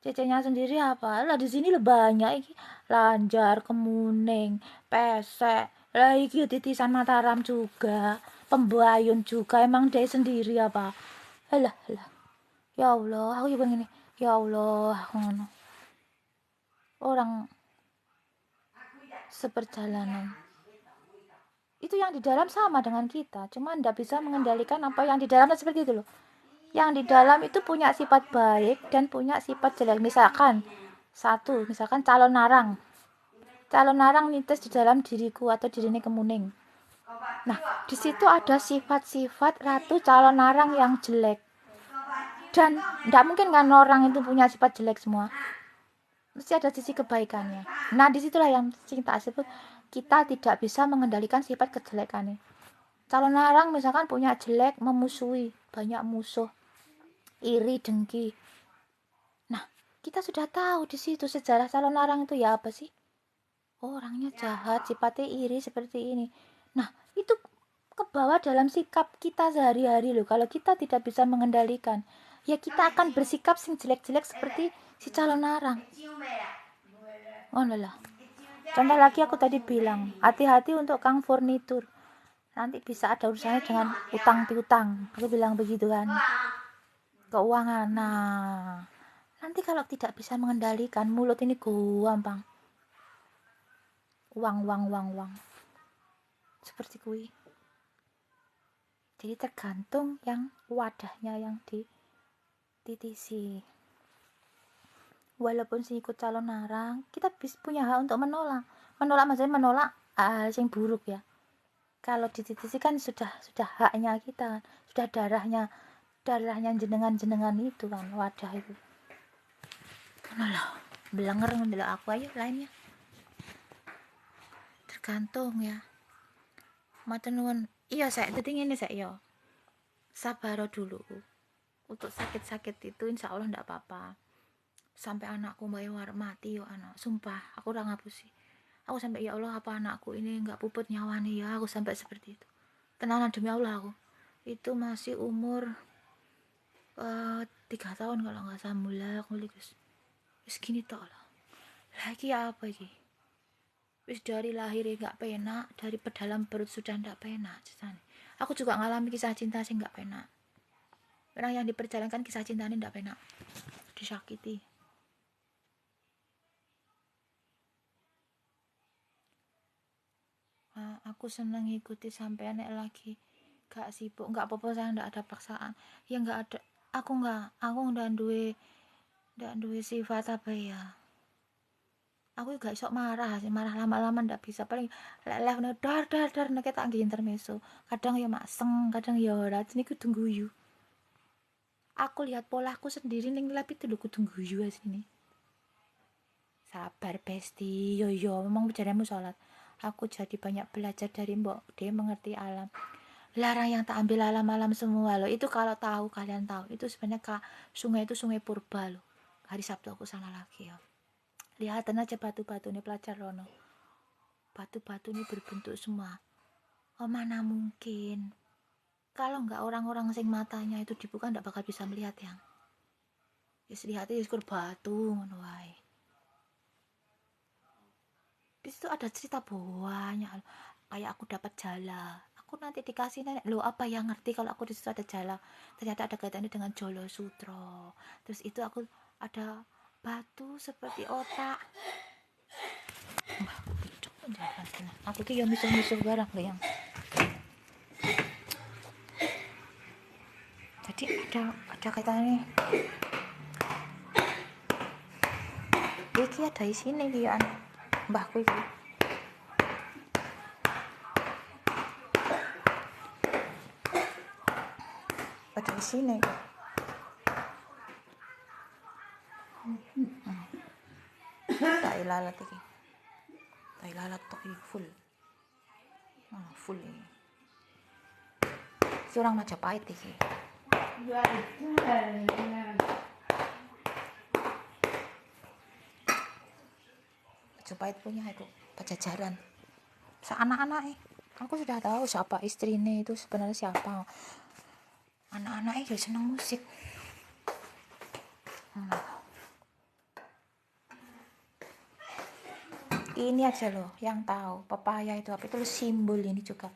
Cecenya sendiri apa? Lah di sini lah banyak iki. Lanjar, Kemuning, Pesek. Lah iki titisan Mataram juga. Pembayun juga. Emang dia sendiri apa? Alah, alah. Ya Allah, aku juga gini. Ya Allah, aku ngono. Orang seperjalanan. Itu yang di dalam sama dengan kita, cuma ndak bisa mengendalikan apa yang di dalam seperti itu loh. Yang di dalam itu punya sifat baik dan punya sifat jelek. Misalkan calon narang. Calon narang nitis di dalam diriku atau dirinya Kemuning. Nah, di situ ada sifat-sifat ratu calon narang yang jelek. Dan ndak mungkin kan orang itu punya sifat jelek semua. Mesti ada sisi kebaikannya. Nah, disitulah yang cinta sebut kita tidak bisa mengendalikan sifat kejelekannya. Calon narang misalkan punya jelek, memusuhi, banyak musuh, iri, dengki. Nah, kita sudah tahu di situ sejarah calon narang itu ya apa sih? Oh, orangnya jahat, sifatnya iri seperti ini. Nah, itu kebawa dalam sikap kita sehari-hari loh. Kalau kita tidak bisa mengendalikan, ya kita akan bersikap sing jelek-jelek seperti si calon narang. Oh lah. Contoh lagi aku tadi bilang, hati-hati untuk Kang Furnitur. Nanti bisa ada urusannya dengan utang piutang. Aku bilang begitu kan. Keuangan. Nah, nanti kalau tidak bisa mengendalikan mulut ini gampang. Uang. Seperti kui. Jadi tergantung yang wadahnya yang dititisi. Walaupun si ikut calon narang, kita punya hak untuk menolak. Maksudnya menolak hal yang buruk ya. Kalau dititisi kan sudah haknya kita, sudah darahnya jenengan itu kan, wadah itu. Alah, belenger ndelok aku aja lainnya. Tergantung ya. Matur nuwun. Iya, saya dadi ngene saya ya. Sabar dulu. Untuk sakit-sakit itu insya Allah ndak apa-apa. Sampai anakku mbak mati yo anak, sumpah aku udah ngapusi. Aku sampai ya Allah apa anakku ini nggak puput nyawanya ya, aku sampai seperti itu. Tenanan demi Allah aku. Itu masih umur 3 tahun kalau nggak salah mulai aku ligus. Wis gini tok lah. Lagi apa iki? Wis dari lahir nggak penak, dari pedalam perut sudah nggak penak ceritanya. Aku juga ngalami kisah cinta sih nggak penak. Orang yang diperjalankan kisah cintanya nggak penak, disakiti. Aku seneng ngikuti sampai nek lagi gak sibuk, nggak apa-apa, saya nggak ada paksaan ya, nggak ada. Aku ndak duwe sifat apa ya, aku gak sok marah sih, marah lama-lama ndak bisa, paling leleh dar nek tak nggih intermezzo, kadang ya makseng, kadang ya ora, ini kudu guyu. Aku lihat polaku sendiri ning lab itu lho kudu guyu sini. Sabar besti, yo memang bicaranya sholat. Aku jadi banyak belajar dari mbok, dia mengerti alam. Larang yang tak ambil alam-alam semua loh. Itu kalau tahu, kalian tahu. Itu sebenarnya sungai itu sungai purba loh. Hari Sabtu aku sana lagi ya. Lihat aja batu-batu ini pelajar Rono. Batu-batu ini berbentuk semua. Oh mana mungkin. Kalau nggak orang-orang sing matanya itu dibuka nggak bakal bisa melihat yang. Wis lihate wis kur batu ngono wae. Di situ ada cerita banyak, kayak aku dapat jala, aku nanti dikasih nenek lo, apa yang ngerti kalau aku di situ ada jala, ternyata ada kaitannya dengan Jolo Sutro. Terus itu aku ada batu seperti otak. Wah, aku picok penjelasan aku ki yo misuh-misuh barang lho yang. Jadi ada kaitannya. Iki ada isine iki ya mbahku iki. Ada isine iki. Tak lalat iki. Tak lalat tok iki full. Full ini. Iki orang Majapahit iki. Majapahit punya itu Pajajaran. Anak-anaknya aku sudah tahu siapa istrinya itu sebenarnya siapa. Anak-anaknya juga senang musik. Ini aja loh yang tahu pepaya itu apa, itu simbol ini juga.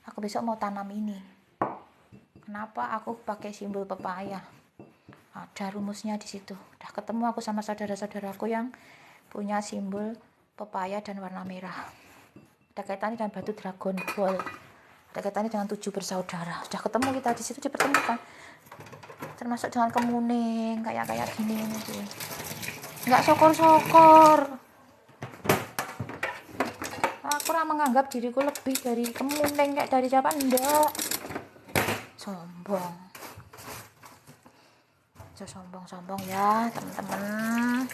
Aku besok mau tanam ini. Kenapa aku pakai simbol pepaya? Ada rumusnya di situ. Udah ketemu aku sama saudara-saudaraku yang punya simbol pepaya dan warna merah. Ada kaitannya dengan batu Dragon Ball. Ada kaitannya dengan 7 bersaudara. Sudah ketemu kita di situ, dipertemukan. Termasuk dengan kemuning kayak gini gitu. Nggak sokor-sokor. Aku ora menganggap diriku lebih dari kemuning kayak dari siapa, enggak. Sombong. Sombong ya teman-teman.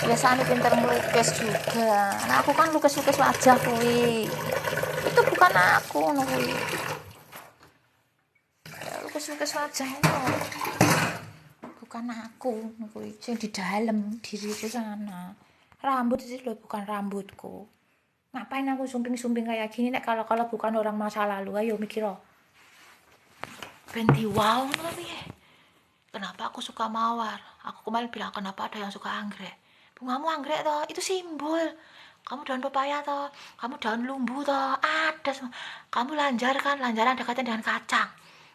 Biasanya pinter melukis juga. Nah, aku kan lukis-lukis wajah kuwi. Itu bukan aku kuwi. Lukis-lukis wajah itu bukan aku kuwi, sing di dalam diriku sana. Rambut itu loh bukan rambutku. Ngapain aku sumping-sumping kayak gini nek kalau bukan orang masa lalu. Ayo mikir oh. Benti wow piye? Kenapa aku suka mawar? Aku kemarin bilang kenapa ada yang suka anggrek. Bungamu anggrek toh, itu simbol. Kamu daun pepaya toh, kamu daun lumbu toh, ada semua. Kamu lanjar kan, lanjaran ada kaitan dengan kacang.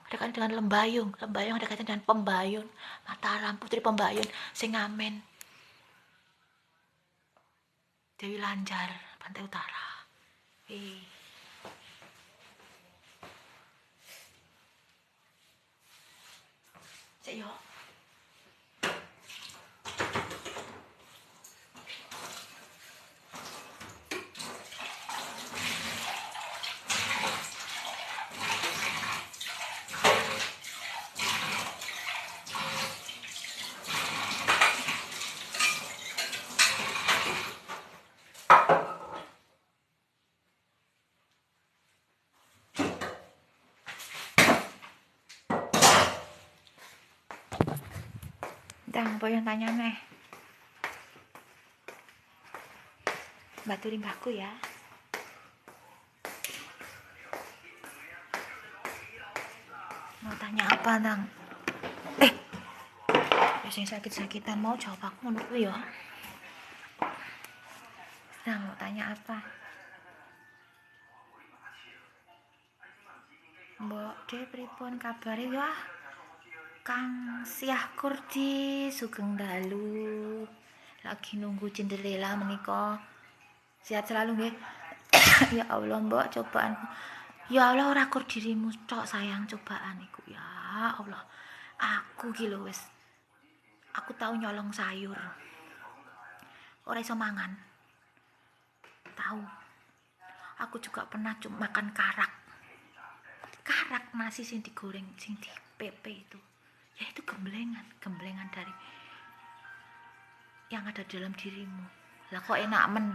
Ada kaitan dengan lembayung ada kaitan dengan pembayun. Mataram, putri pembayun, sing ngamen. Dewi Lanjar, Pantai Utara. Cek yo. Ndang apa yang tanya nih? Batu limbahku ya. Mau tanya apa, Nang? Biasanya sakit-sakitan mau jawab aku menurut ya. Nang mau tanya apa? Mbok de pripun kabare ya? Kang Siah Kurdi sugeng dalu. Lagi nunggu Cinderella menika. Sehat selalu nggih. Ya Allah, Mbok, cobaan. Ya Allah, ora kur dirimu tok sayang, cobaan iku ya Allah. Aku ki lho wis. Aku tahu nyolong sayur. Ora iso mangan. Tahu. Aku juga pernah makan karak nasi sing digoreng, sing di pepe itu. Ya itu gemblengan dari yang ada dalam dirimu. Lah kok enak men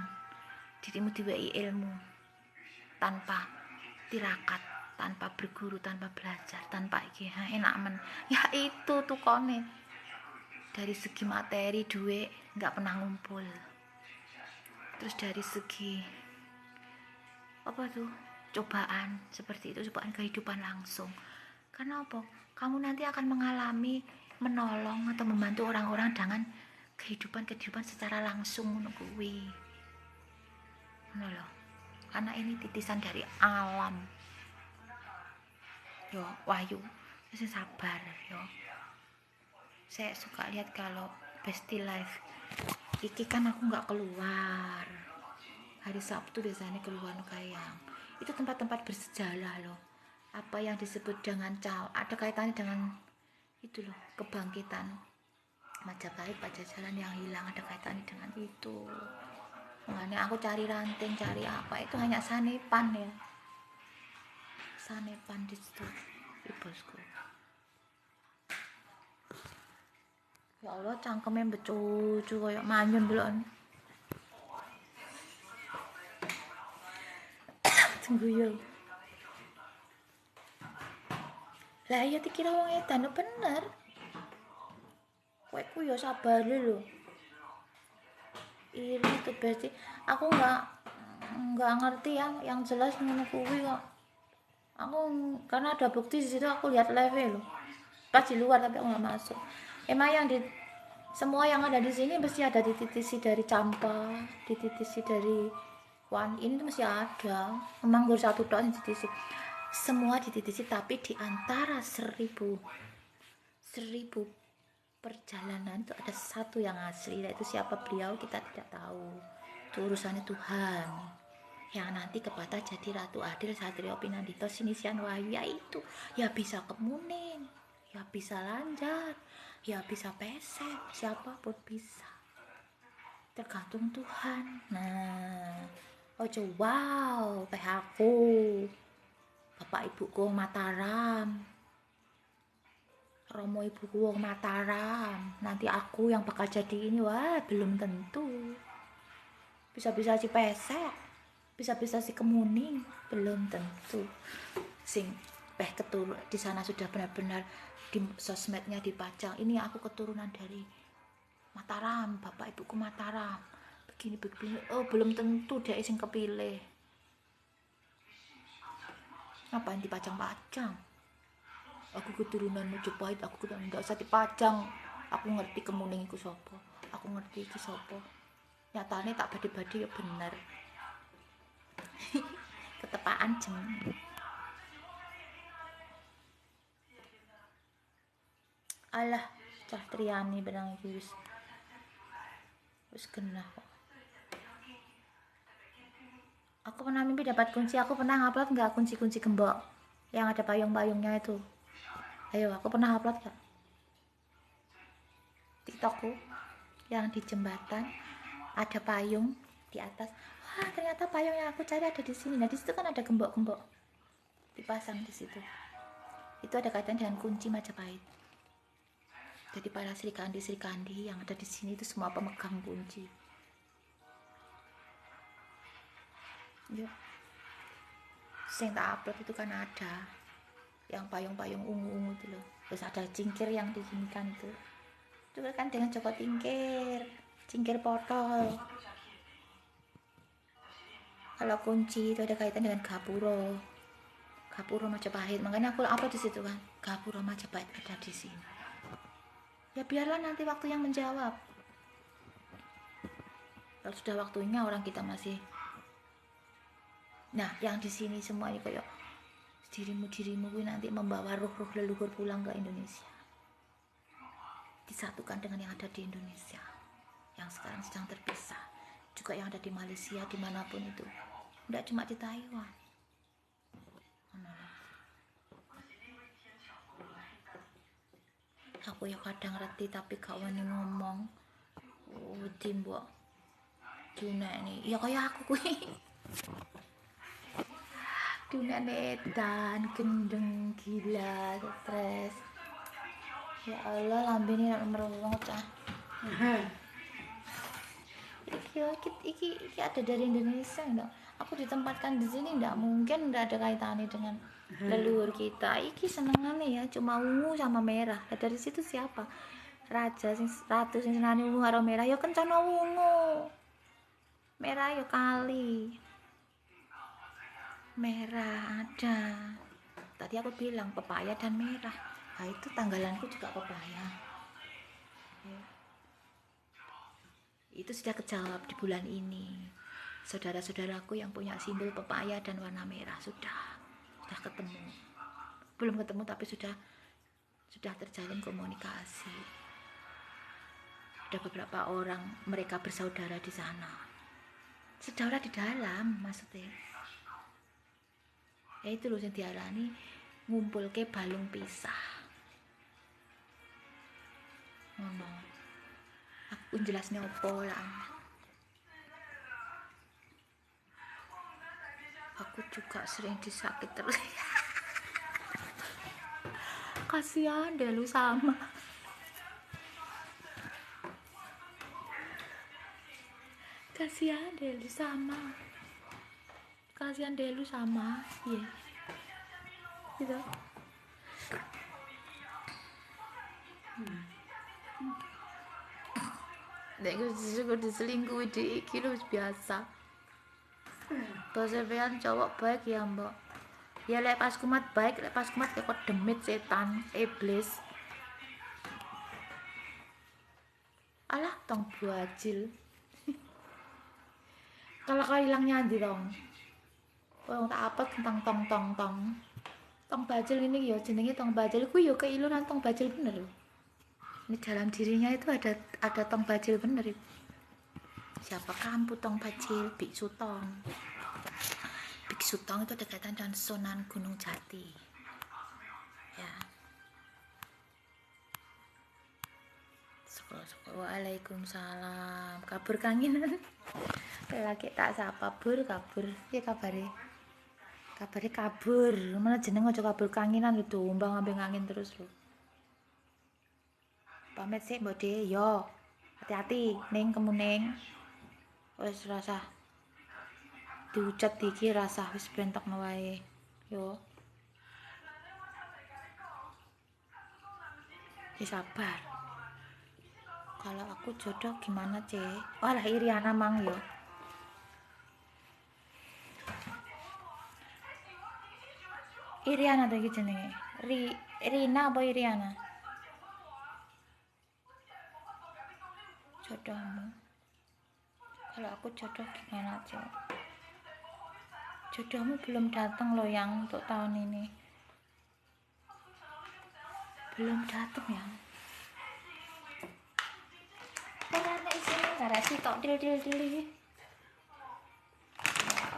dirimu diweki ilmu tanpa tirakat, tanpa berguru, tanpa belajar, tanpa iki enak men. Ya itu tuh kone. Dari segi materi duit nggak pernah ngumpul. Terus dari segi apa tuh? cobaan seperti itu, cobaan kehidupan langsung. Karena apa? Kamu nanti akan mengalami menolong atau membantu orang-orang dengan kehidupan secara langsung ngono kuwi. Ngono lho. Karena ini titisan dari alam. Yo, Wahyu, saya sabar yo. Saya suka lihat kalau Besti Live. Iki kan aku nggak keluar. Hari Sabtu biasanya keluar Kayang. Itu tempat-tempat bersejarah loh. Apa yang disebut dengan ada kaitannya dengan itu loh, kebangkitan Majapahit, Pajajaran yang hilang, ada kaitannya dengan itu. Makanya aku cari ranting, cari apa, itu hanya sanepan ya. Sanepan di situ, bosku. Ya Allah, cangkemnya becucu kayak manyun belum. Tunggu yo. Lah iya dikira wong edan bener. Kowe ku yo sabar lho. Ini tuh berarti aku nggak ngerti yang jelas ngono kuwi kok. Aku karena ada bukti di situ, aku lihat live loh. Pas di luar tapi aku nggak masuk. Emang semua yang ada di sini mesti ada dititisi dari Campa, dititisi dari Wan, ini tuh mesti ada. Emang gue satu tok dititisi. Semua dititisi, tapi di antara 1000 perjalanan itu ada satu yang asli, yaitu siapa beliau kita tidak tahu. Itu urusannya Tuhan. Yang nanti kepada jadi Ratu Adil Satrio Pinandito Sinisian Wahyu, ya itu ya bisa Kemuning, ya bisa Lanjar, ya bisa Pesek, siapapun bisa, tergantung Tuhan. Nah, ojo wow aku bapak ibuku Mataram, Romo ibuku wong Mataram, nanti aku yang bakal jadi ini, wah belum tentu. Bisa-bisa si Pesek, bisa-bisa si Kemuning, belum tentu. Sing keturun di sana sudah benar-benar di sosmednya dipajang, ini aku keturunan dari Mataram, bapak ibuku Mataram, begini, oh belum tentu dia sing kepilih. Ngapain dipajang-pajang? Aku keturunan Majapahit, aku nggak usah dipajang. Aku ngerti Kemuning iku sapa, aku ngerti iki sapa. Nyatane tak badi-badi ya bener. Ketepaan jem. Alah, cah Triani benang iki wis genah kok. Aku pernah mimpi dapat kunci, aku pernah ngupload nggak kunci-kunci gembok yang ada payung-payungnya itu? Ayo, aku pernah upload gak TikTokku yang di jembatan ada payung di atas. Wah, ternyata payung yang aku cari ada di sini. Nah, di situ kan ada gembok-gembok dipasang di situ. Itu ada kaitan dengan kunci Majapahit. Jadi para Sri Kandi yang ada di sini itu semua pemegang kunci. Yuk. Sing tak upload itu kan ada yang payung-payung ungu-ungu itu loh. Terus ada cingkir yang diginikan itu kan dengan Joko cingkir potol. Kalau kunci itu ada kaitan dengan Gapuro Majapahit, makanya aku upload di situ kan, Gapuro Majapahit ada di sini. Ya biarlah nanti waktu yang menjawab. Kalau sudah waktunya orang kita masih. Nah, yang di sini semua ini kayak dirimu gue nanti membawa ruh-ruh leluhur pulang ke Indonesia, disatukan dengan yang ada di Indonesia yang sekarang sedang terpisah, juga yang ada di Malaysia, dimanapun itu, tidak cuma di Taiwan. Aku ya kadang ngerti tapi gak wani ngomong. Timbok dunia ini ya kayak aku kuwi. Dunia edan gendeng gila stres. Ya Allah, lambe ini merulung cah. Iki ada dari Indonesia enggak? Aku ditempatkan di sini enggak mungkin enggak ada kaitannya dengan leluhur kita. Iki senengannya ya cuma ungu sama merah. Nah, dari situ siapa? Ratu sing senane ungu karo merah ya kencana ungu. Merah ya kali. Merah ada. Tadi aku bilang pepaya dan merah. Nah, itu tanggalanku juga pepaya. Itu sudah kejawab di bulan ini. Saudara-saudaraku yang punya simbol pepaya dan warna merah sudah ketemu. Belum ketemu tapi sudah terjalin komunikasi. Ada beberapa orang, mereka bersaudara di sana. Saudara di dalam maksudnya. Ya itu loh yang diarani ngumpul ke balung pisah. Ngono. Aku jelasnya opo lah. Aku juga sering disakit terus. Kasihan deh lu sama. Kasihan deh lu sama. Kasihan deh lu sama. Iya. Gitu. Nek gue diselingkuhi di iki lu biasa. Dosepean cowok baik ya mbak. Ya lek pas kumat baik, lek pas kumat kok demit setan, iblis. Alah tong buajil. Kalau kau hilang nyandi dong. Wong tak apa tentang tong. Tong bajil ini ya jenenge tong bajil ku yo keiluran tong bajil bener lho. Ini dalam dirinya itu ada tong bajil bener. Siapa kamu tong bajil, biksu tong. Biksu tong itu dekatan dengan Sunan Gunung Jati. Ya. Waalaikumsalam. Kabur kangenan. Lagi tak sapa kabur. Ya kabare. Kabare kabur. Mana jeneng aja kabur kangenan lho umbang ambeng angin terus lho. Pamit sih mbok De. Yo. Hati-hati ning kemuning. Wis rasa diucat iki rasa wis bentokno wae. Yo. Ya sabar. Kalau aku jodoh gimana, Cek? Walah Iriana mang yo. Iriana tuh iki jenenge. Rina apa Iriana? Jodohmu. Kalau aku jodoh gimana, Cek? Jodohmu belum datang loh yang untuk tahun ini. Belum datang ya. Karena isinya garasi tok dil. Ya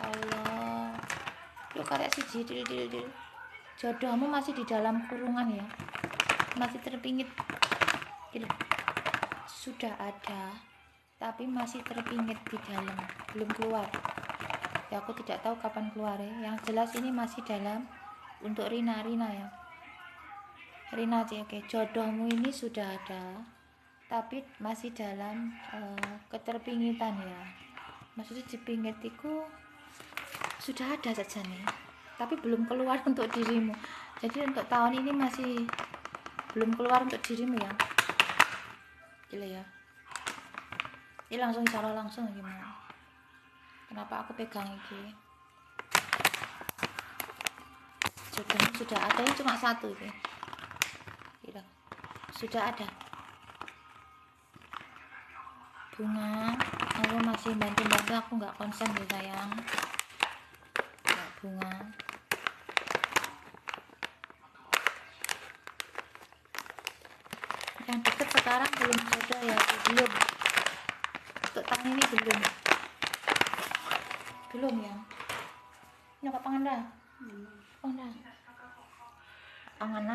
Allah. Lu karek siji dil. Jodohmu masih di dalam kurungan ya. Masih terpingit. Gila. Sudah ada, tapi masih terpingit di dalam, belum keluar. Ya aku tidak tahu kapan keluar ya. Yang jelas ini masih dalam untuk Rina ya. Rina aja oke. Jodohmu ini sudah ada, tapi masih dalam keterpingitan ya. Maksudnya dipingitiku sudah ada saja nih, tapi belum keluar untuk dirimu. Jadi untuk tahun ini masih belum keluar untuk dirimu ya. Gila ya. Ini langsung cara langsung gimana? Kenapa aku pegang ini? Jodohmu sudah ada, ini cuma satu ini. Gila. Sudah ada. Bunga, aku masih bantu aku nggak konsen ya sayang. Ya, bunga. Yang deket sekarang belum jodoh ya, belum. Untuk tahun ini belum ya. Nyokap pangan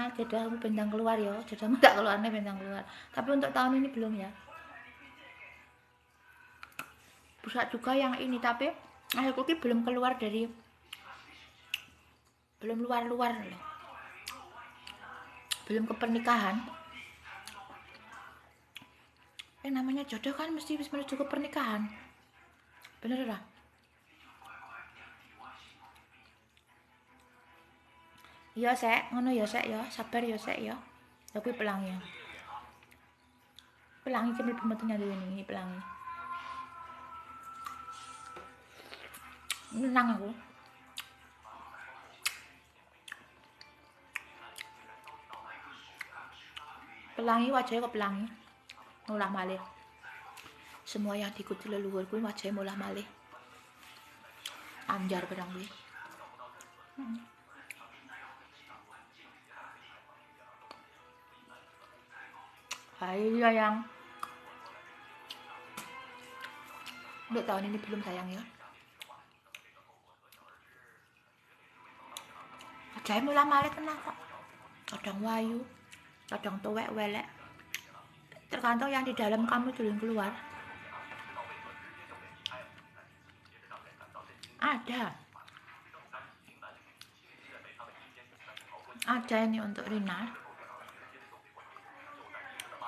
aja dah, aku bentang keluar ya. Jodohmu tak keluarnya bentang keluar. Tapi untuk tahun ini belum ya. Bisa juga yang ini, tapi aku belum keluar dari, belum luar loh, belum ke pernikahan. Namanya jodoh kan mesti menuju ke pernikahan, bener lah. Ya sek, ngono ya sek ya, sabar ya sek ya. Aku pelangi kemil pemetunya dulu ini pelangi. Menang aku. Pelangi wajahnya kok pelangi. Ngolah malih. Semua yang diikuti leluhur kuwi wajahnya ngolah malih. Anjar barang kuwi. Hai sayang. Untuk tahun ini belum sayang ya. Wajahnya ngolah malih tenang kok. Kadang wayu, kadang tuwek welek. Tergantung yang di dalam kamu dulu yang keluar. Ada ini untuk Rina.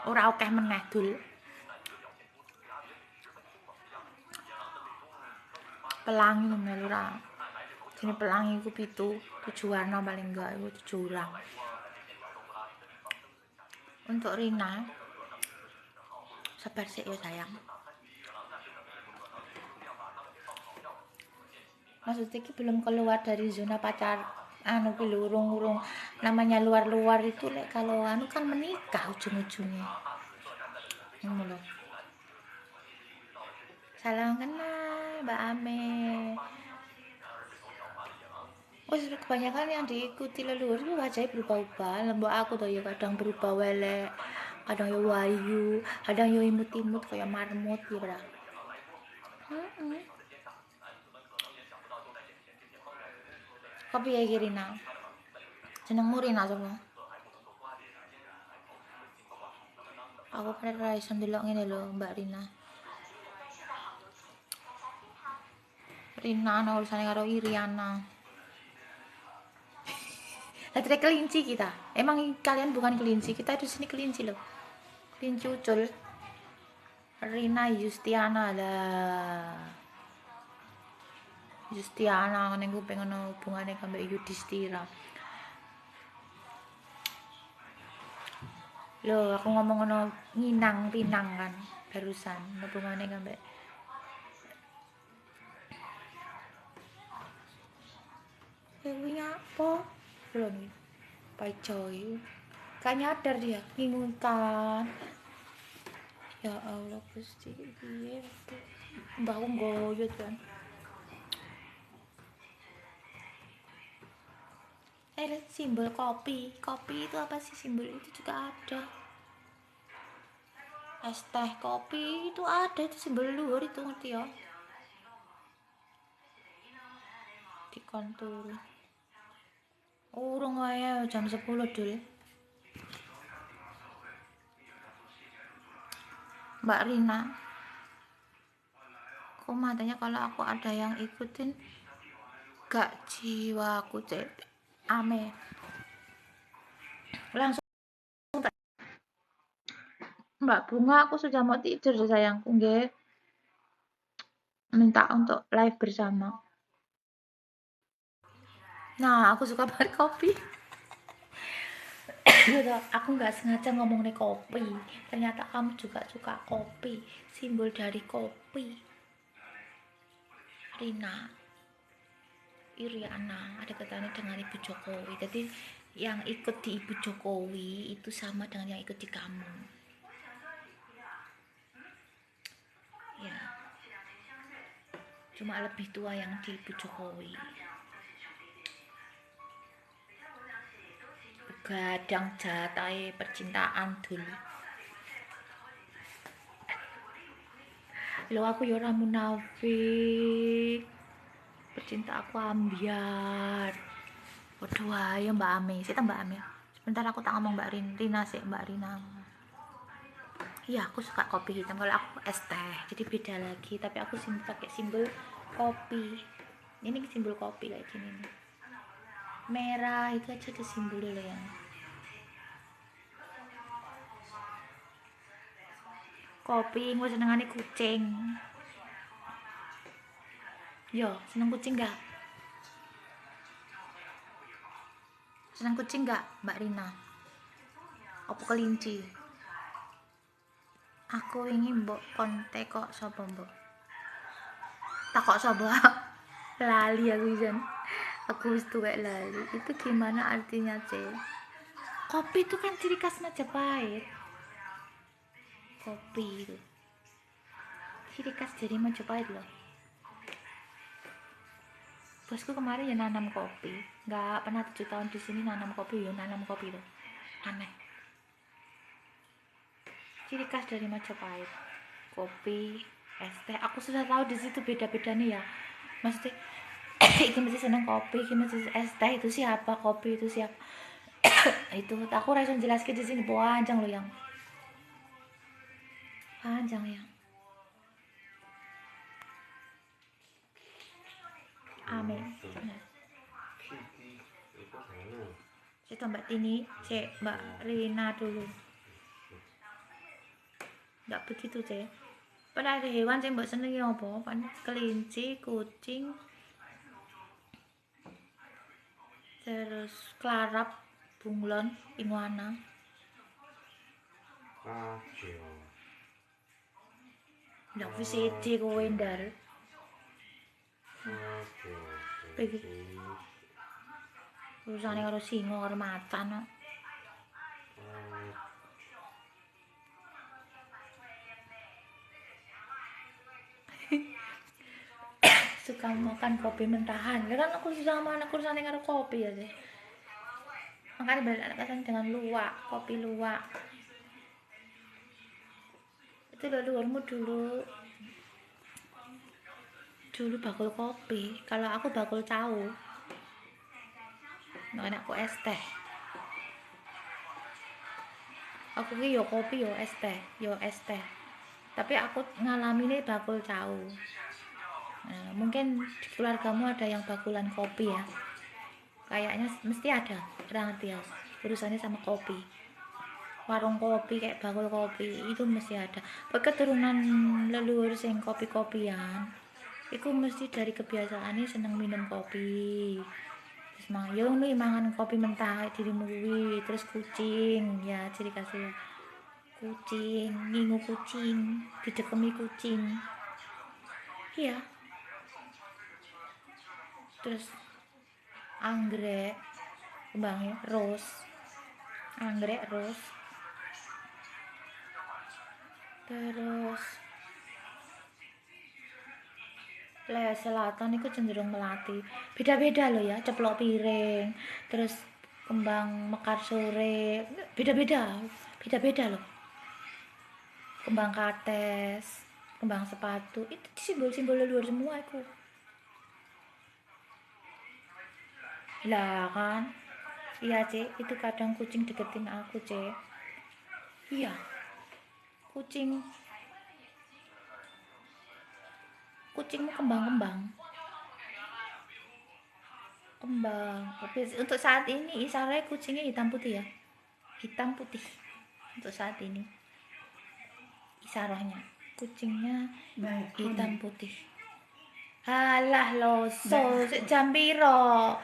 Ora akeh meneh dul. Pelangi melu ra. Sini pelangi ku 7 warna paling enggak itu 7 orang. Untuk Rina, sabar sih ya sayang. Maksudnya ki belum keluar dari zona pacar urung namanya luar itu lek kalau kan menikah ujung-ujungnya. Ngono lho. Salam kenal Mbak Ame. Kebanyakan yang diikuti leluhur itu wajahnya berubah-ubah. Lembok aku tuh ya kadang berubah welek, kadang ya wayu, kadang ya imut-imut kayak marmut ya bra. Kopi ya Rina. Senengmu Rina sapa? Aku pernah iso ndelok ngene lho Mbak Rina. Rina ana urusannya karo Iriana. Lah kelinci kita. Emang kalian bukan kelinci, kita di sini kelinci loh. Kelinci ucul. Rina Yustiana lah. Yustiana ngene ku pengen hubungane kambek Yudhistira. Loh, aku ngomong ngono nginang pinang kan barusan hubungane kambek. Kuwi apa? Lho nih. Pai coy. Gak nyadar dia ngingungkan. Ya Allah Gusti piye mbahku nggoyot kan. Simbol kopi itu apa sih simbol itu juga ada. Es teh kopi itu ada, itu simbol luhur itu ngerti ya. Di kontur. Urung ae jam 10 dul. Mbak Rina. Kok matanya kalau aku ada yang ikutin gak jiwaku cek. Ame. Langsung Mbak Bunga, aku sudah mau tidur sayangku nggih. Minta untuk live bersama. Nah, aku suka banget kopi. Aku nggak sengaja ngomong nih kopi. Ternyata kamu juga suka kopi. Simbol dari kopi. Rina, Iriana, ada katanya dengan Ibu Jokowi. Jadi yang ikut di Ibu Jokowi itu sama dengan yang ikut di kamu. Ya, cuma lebih tua yang di Ibu Jokowi. Gadang jatai percintaan dulu. Lo aku ya ora munafik. Pecinta aku ambiar. Waduh ayo Mbak Ame. Sita Mbak Ame. Sebentar aku tak ngomong Mbak Rina sih, Mbak Rina. Iya, aku suka kopi hitam. Kalau aku es teh, jadi beda lagi. Tapi aku pakai simbol kopi. Ini simbol kopi kayak gini nih. Merah itu aja tuh simbolnya loh yang. Kopi gue senengane kucing. Yo, seneng kucing gak? Seneng kucing gak, Mbak Rina? Apa kelinci? Aku ingin mbok kontek kok sapa mbok? Takok sapa? Lali aku jan. Aku wis tuwek lali. Itu gimana artinya, C? Kopi itu kan ciri khas Majapahit. kopi itu. Ciri khas dari Majapahit loh. Bosku kemarin ya nanam kopi, nggak pernah 7 tahun di sini nanam kopi ya, nanam kopi loh. Aneh. Ciri khas dari Majapahit, kopi, es teh. Aku sudah tahu di situ beda-beda nih ya. Maksudnya, ini mesti seneng kopi, ini mesti es teh itu siapa, kopi itu siapa. Itu aku langsung jelaskan di sini panjang loh yang panjang ya. Amin. Saya Mbak Tini, Mbak Rina dulu. Nggak begitu cek. Pada ada hewan yang mbak seneng apa? Kelinci, kucing, terus klarap, bunglon, iguana. Nggak bisa cek kowe ndar. Urusane karo singa karo macan. Suka makan kopi mentahan. Ya kan aku sudah mana urusannya karo kopi ya sih. Makanya balik dengan luwak, kopi luwak. Itu leluhurmu dulu bakul kopi. Kalau aku bakul tahu. Nah, aku es teh. Aku ki yo kopi yo es teh. Tapi aku ngalaminnya bakul tahu. Nah, mungkin di keluargamu ada yang bakulan kopi ya. Kayaknya mesti ada. Orang ngerti ya. Urusannya sama kopi. Warung kopi kayak bakul kopi itu mesti ada. Keturunan leluhur sing kopi-kopian. Iku mesti dari kebiasaannya seneng minum kopi. Terus yo mangan kopi mentah dirimu kuwi, terus kucing ya ciri khasnya. Kucing, ngingu kucing, didekemi kucing. Iya. Terus anggrek, kembangnya rose. Anggrek rose. Terus selatan itu cenderung melati. Beda-beda loh ya, ceplok piring, terus kembang mekar sore, beda-beda loh. Kembang kates, kembang sepatu, itu simbol-simbol leluhur semua itu. Lah kan, iya cek, itu kadang kucing deketin aku cek. Iya, kucingmu kembang tapi untuk saat ini isarnya kucingnya hitam putih ya, hitam putih untuk saat ini isarahnya kucingnya hitam putih. Halah loso jam piro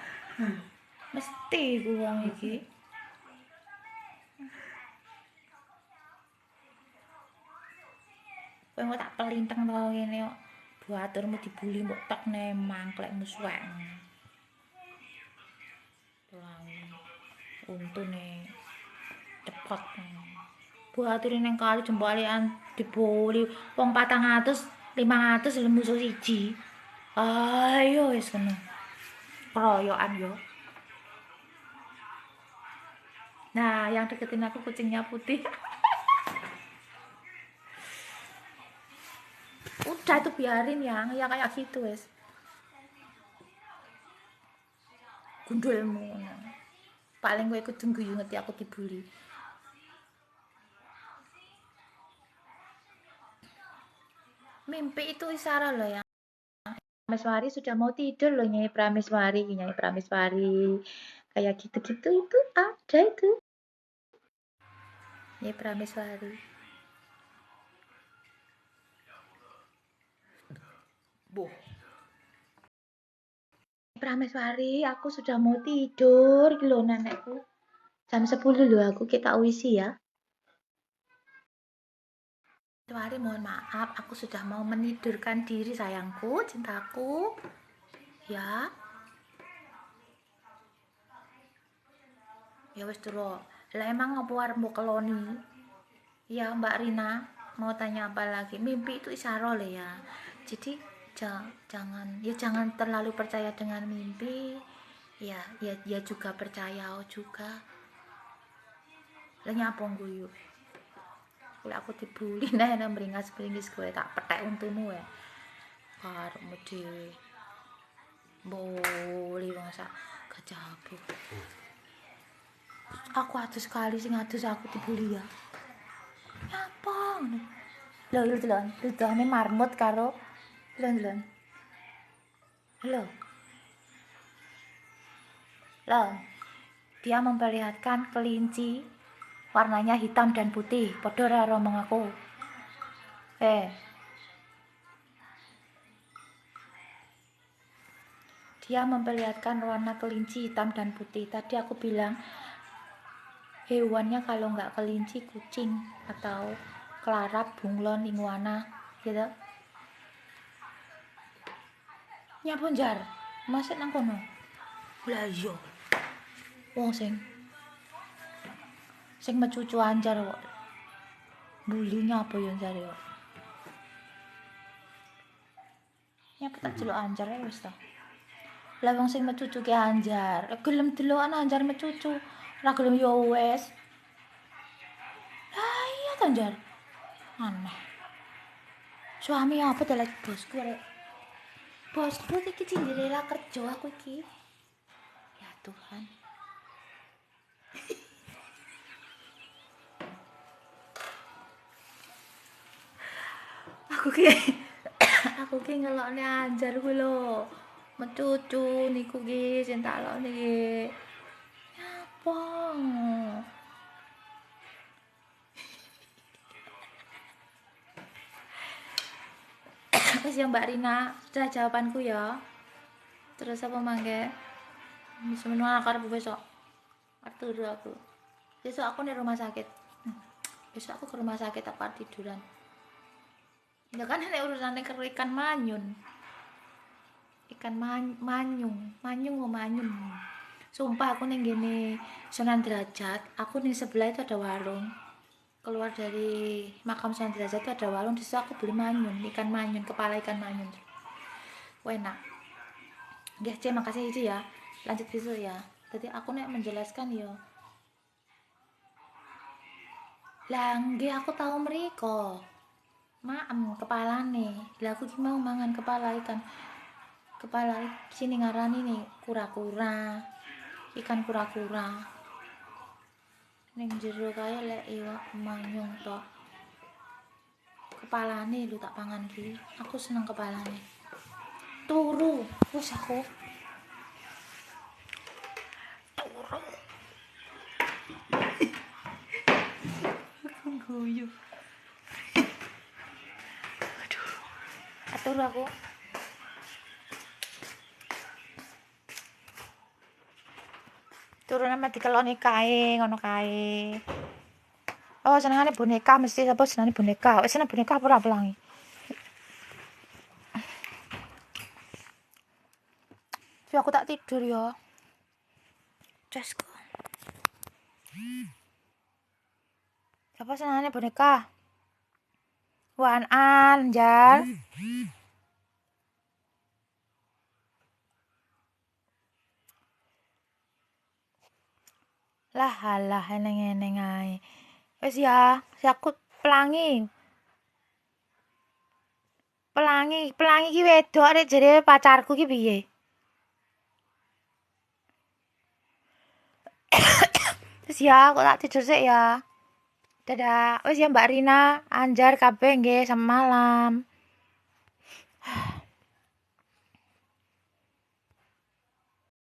mesti guang iki. Kowe engko tak pelintang to ngene kok. Baturmu dibuli mbok tok nemang klek musuhek. Untune cepet. Bature ning kali jembalian dibuli wong 400, 500 lho musuh siji. Ayo wis kena. Keroyokan yo. Nah, yang deketin aku kucingnya putih. Udah itu biarin yang kayak gitu wes. Gundulmu. Paling gue ikut tunggu ngerti aku dibully. Mimpi itu isyarat loh ya. Prameswari sudah mau tidur loh Nyai Prameswari. Kayak gitu-gitu itu ada itu. Nyai Prameswari. Boh. Prameswari, aku sudah mau tidur gitu nenekku. Jam 10 loh aku kita uisi ya. Prameswari mohon maaf, aku sudah mau menidurkan diri sayangku, cintaku. Ya. Ya wis turu. Lah emang ngopo arep mbok keloni? Ya Mbak Rina. mau tanya apa lagi? Mimpi itu isyarah ya. Jadi jangan terlalu percaya dengan mimpi. Ya juga percaya juga. Lah nyapa guyu. Kalau aku dibully nah beringas-beringis gue tak petek untumu ya. Karepmu dhewe. Boleh masa kejabu. Aku atus sekali sing atus aku dibully ya. Apa ngono? Lho ludone marmut karo lon. Halo. Loh, dia memperlihatkan kelinci warnanya hitam dan putih. Padha ora ngomong aku. Dia memperlihatkan warna kelinci hitam dan putih. Tadi aku bilang hewannya kalau nggak kelinci kucing atau kelarap, bunglon, iguana gitu. Nyapa jar? Masih nang kono. Lah iya. Wong sing mecucu anjar kok. Bulinya apa ya jar ya? Nyapa tak celuk anjar ya wis ta. Lah wong sing mecucu ki anjar, gelem delokan anjar mecucu. Ora gelem ya wis. Lah iya ta anjar. Aneh. Suami apa dalah bosku rek. Bosku iki cinderella kerja aku iki. Ya Tuhan. aku ki ngelokne anjar kuwi lho. Mecucu niku ki sing tak lokne ki. Apa? Wis ya Mbak Rina, sudah jawabanku ya. Terus apa mangke? Semenua karep besok. Turu aku. Besok aku di rumah sakit. Besok aku ke rumah sakit apa tiduran. Ya kan nek urusane karo ikan manyun. Manyung. Sumpah aku ning gene Sunan Derajat, aku ning sebelah itu ada warung. Keluar dari makam Sunan Derajat itu ada warung, di situ aku beli ikan manyun, kepala ikan manyun. Enak. Nggih, C, makasih itu ya. Lanjut besok ya. Tadi aku nek menjelaskan ya. Lah nggih aku tahu mriko. Kepalane. Lah aku ki mau mangan kepala ikan. Kepala sini ngarani nih kura-kura. Ikan kura-kura. Ning jero kaya lek iwak manyung tok. Kepalane lu tak pangan ki. Aku seneng kepalane. Turu. Wis aku. Turu. Aku guyu. Aduh. Turu aku. Turun sama dikeloni kae, ngono kae. Oh, senengane boneka mesti apa senengane boneka. Wis seneng boneka apa ora pelangi. Jadi aku tak tidur ya. Cesku. Siapa senengane boneka? Wan-an, jar. Lah halah eneng-eneng ae. Wis ya, aku pelangi. Pelangi ki wedok nek jare pacarku ki piye? Wis ya, aku tak tidur sik ya. Dadah. Wis ya Mbak Rina, Anjar kabeh nggih, selamat malam.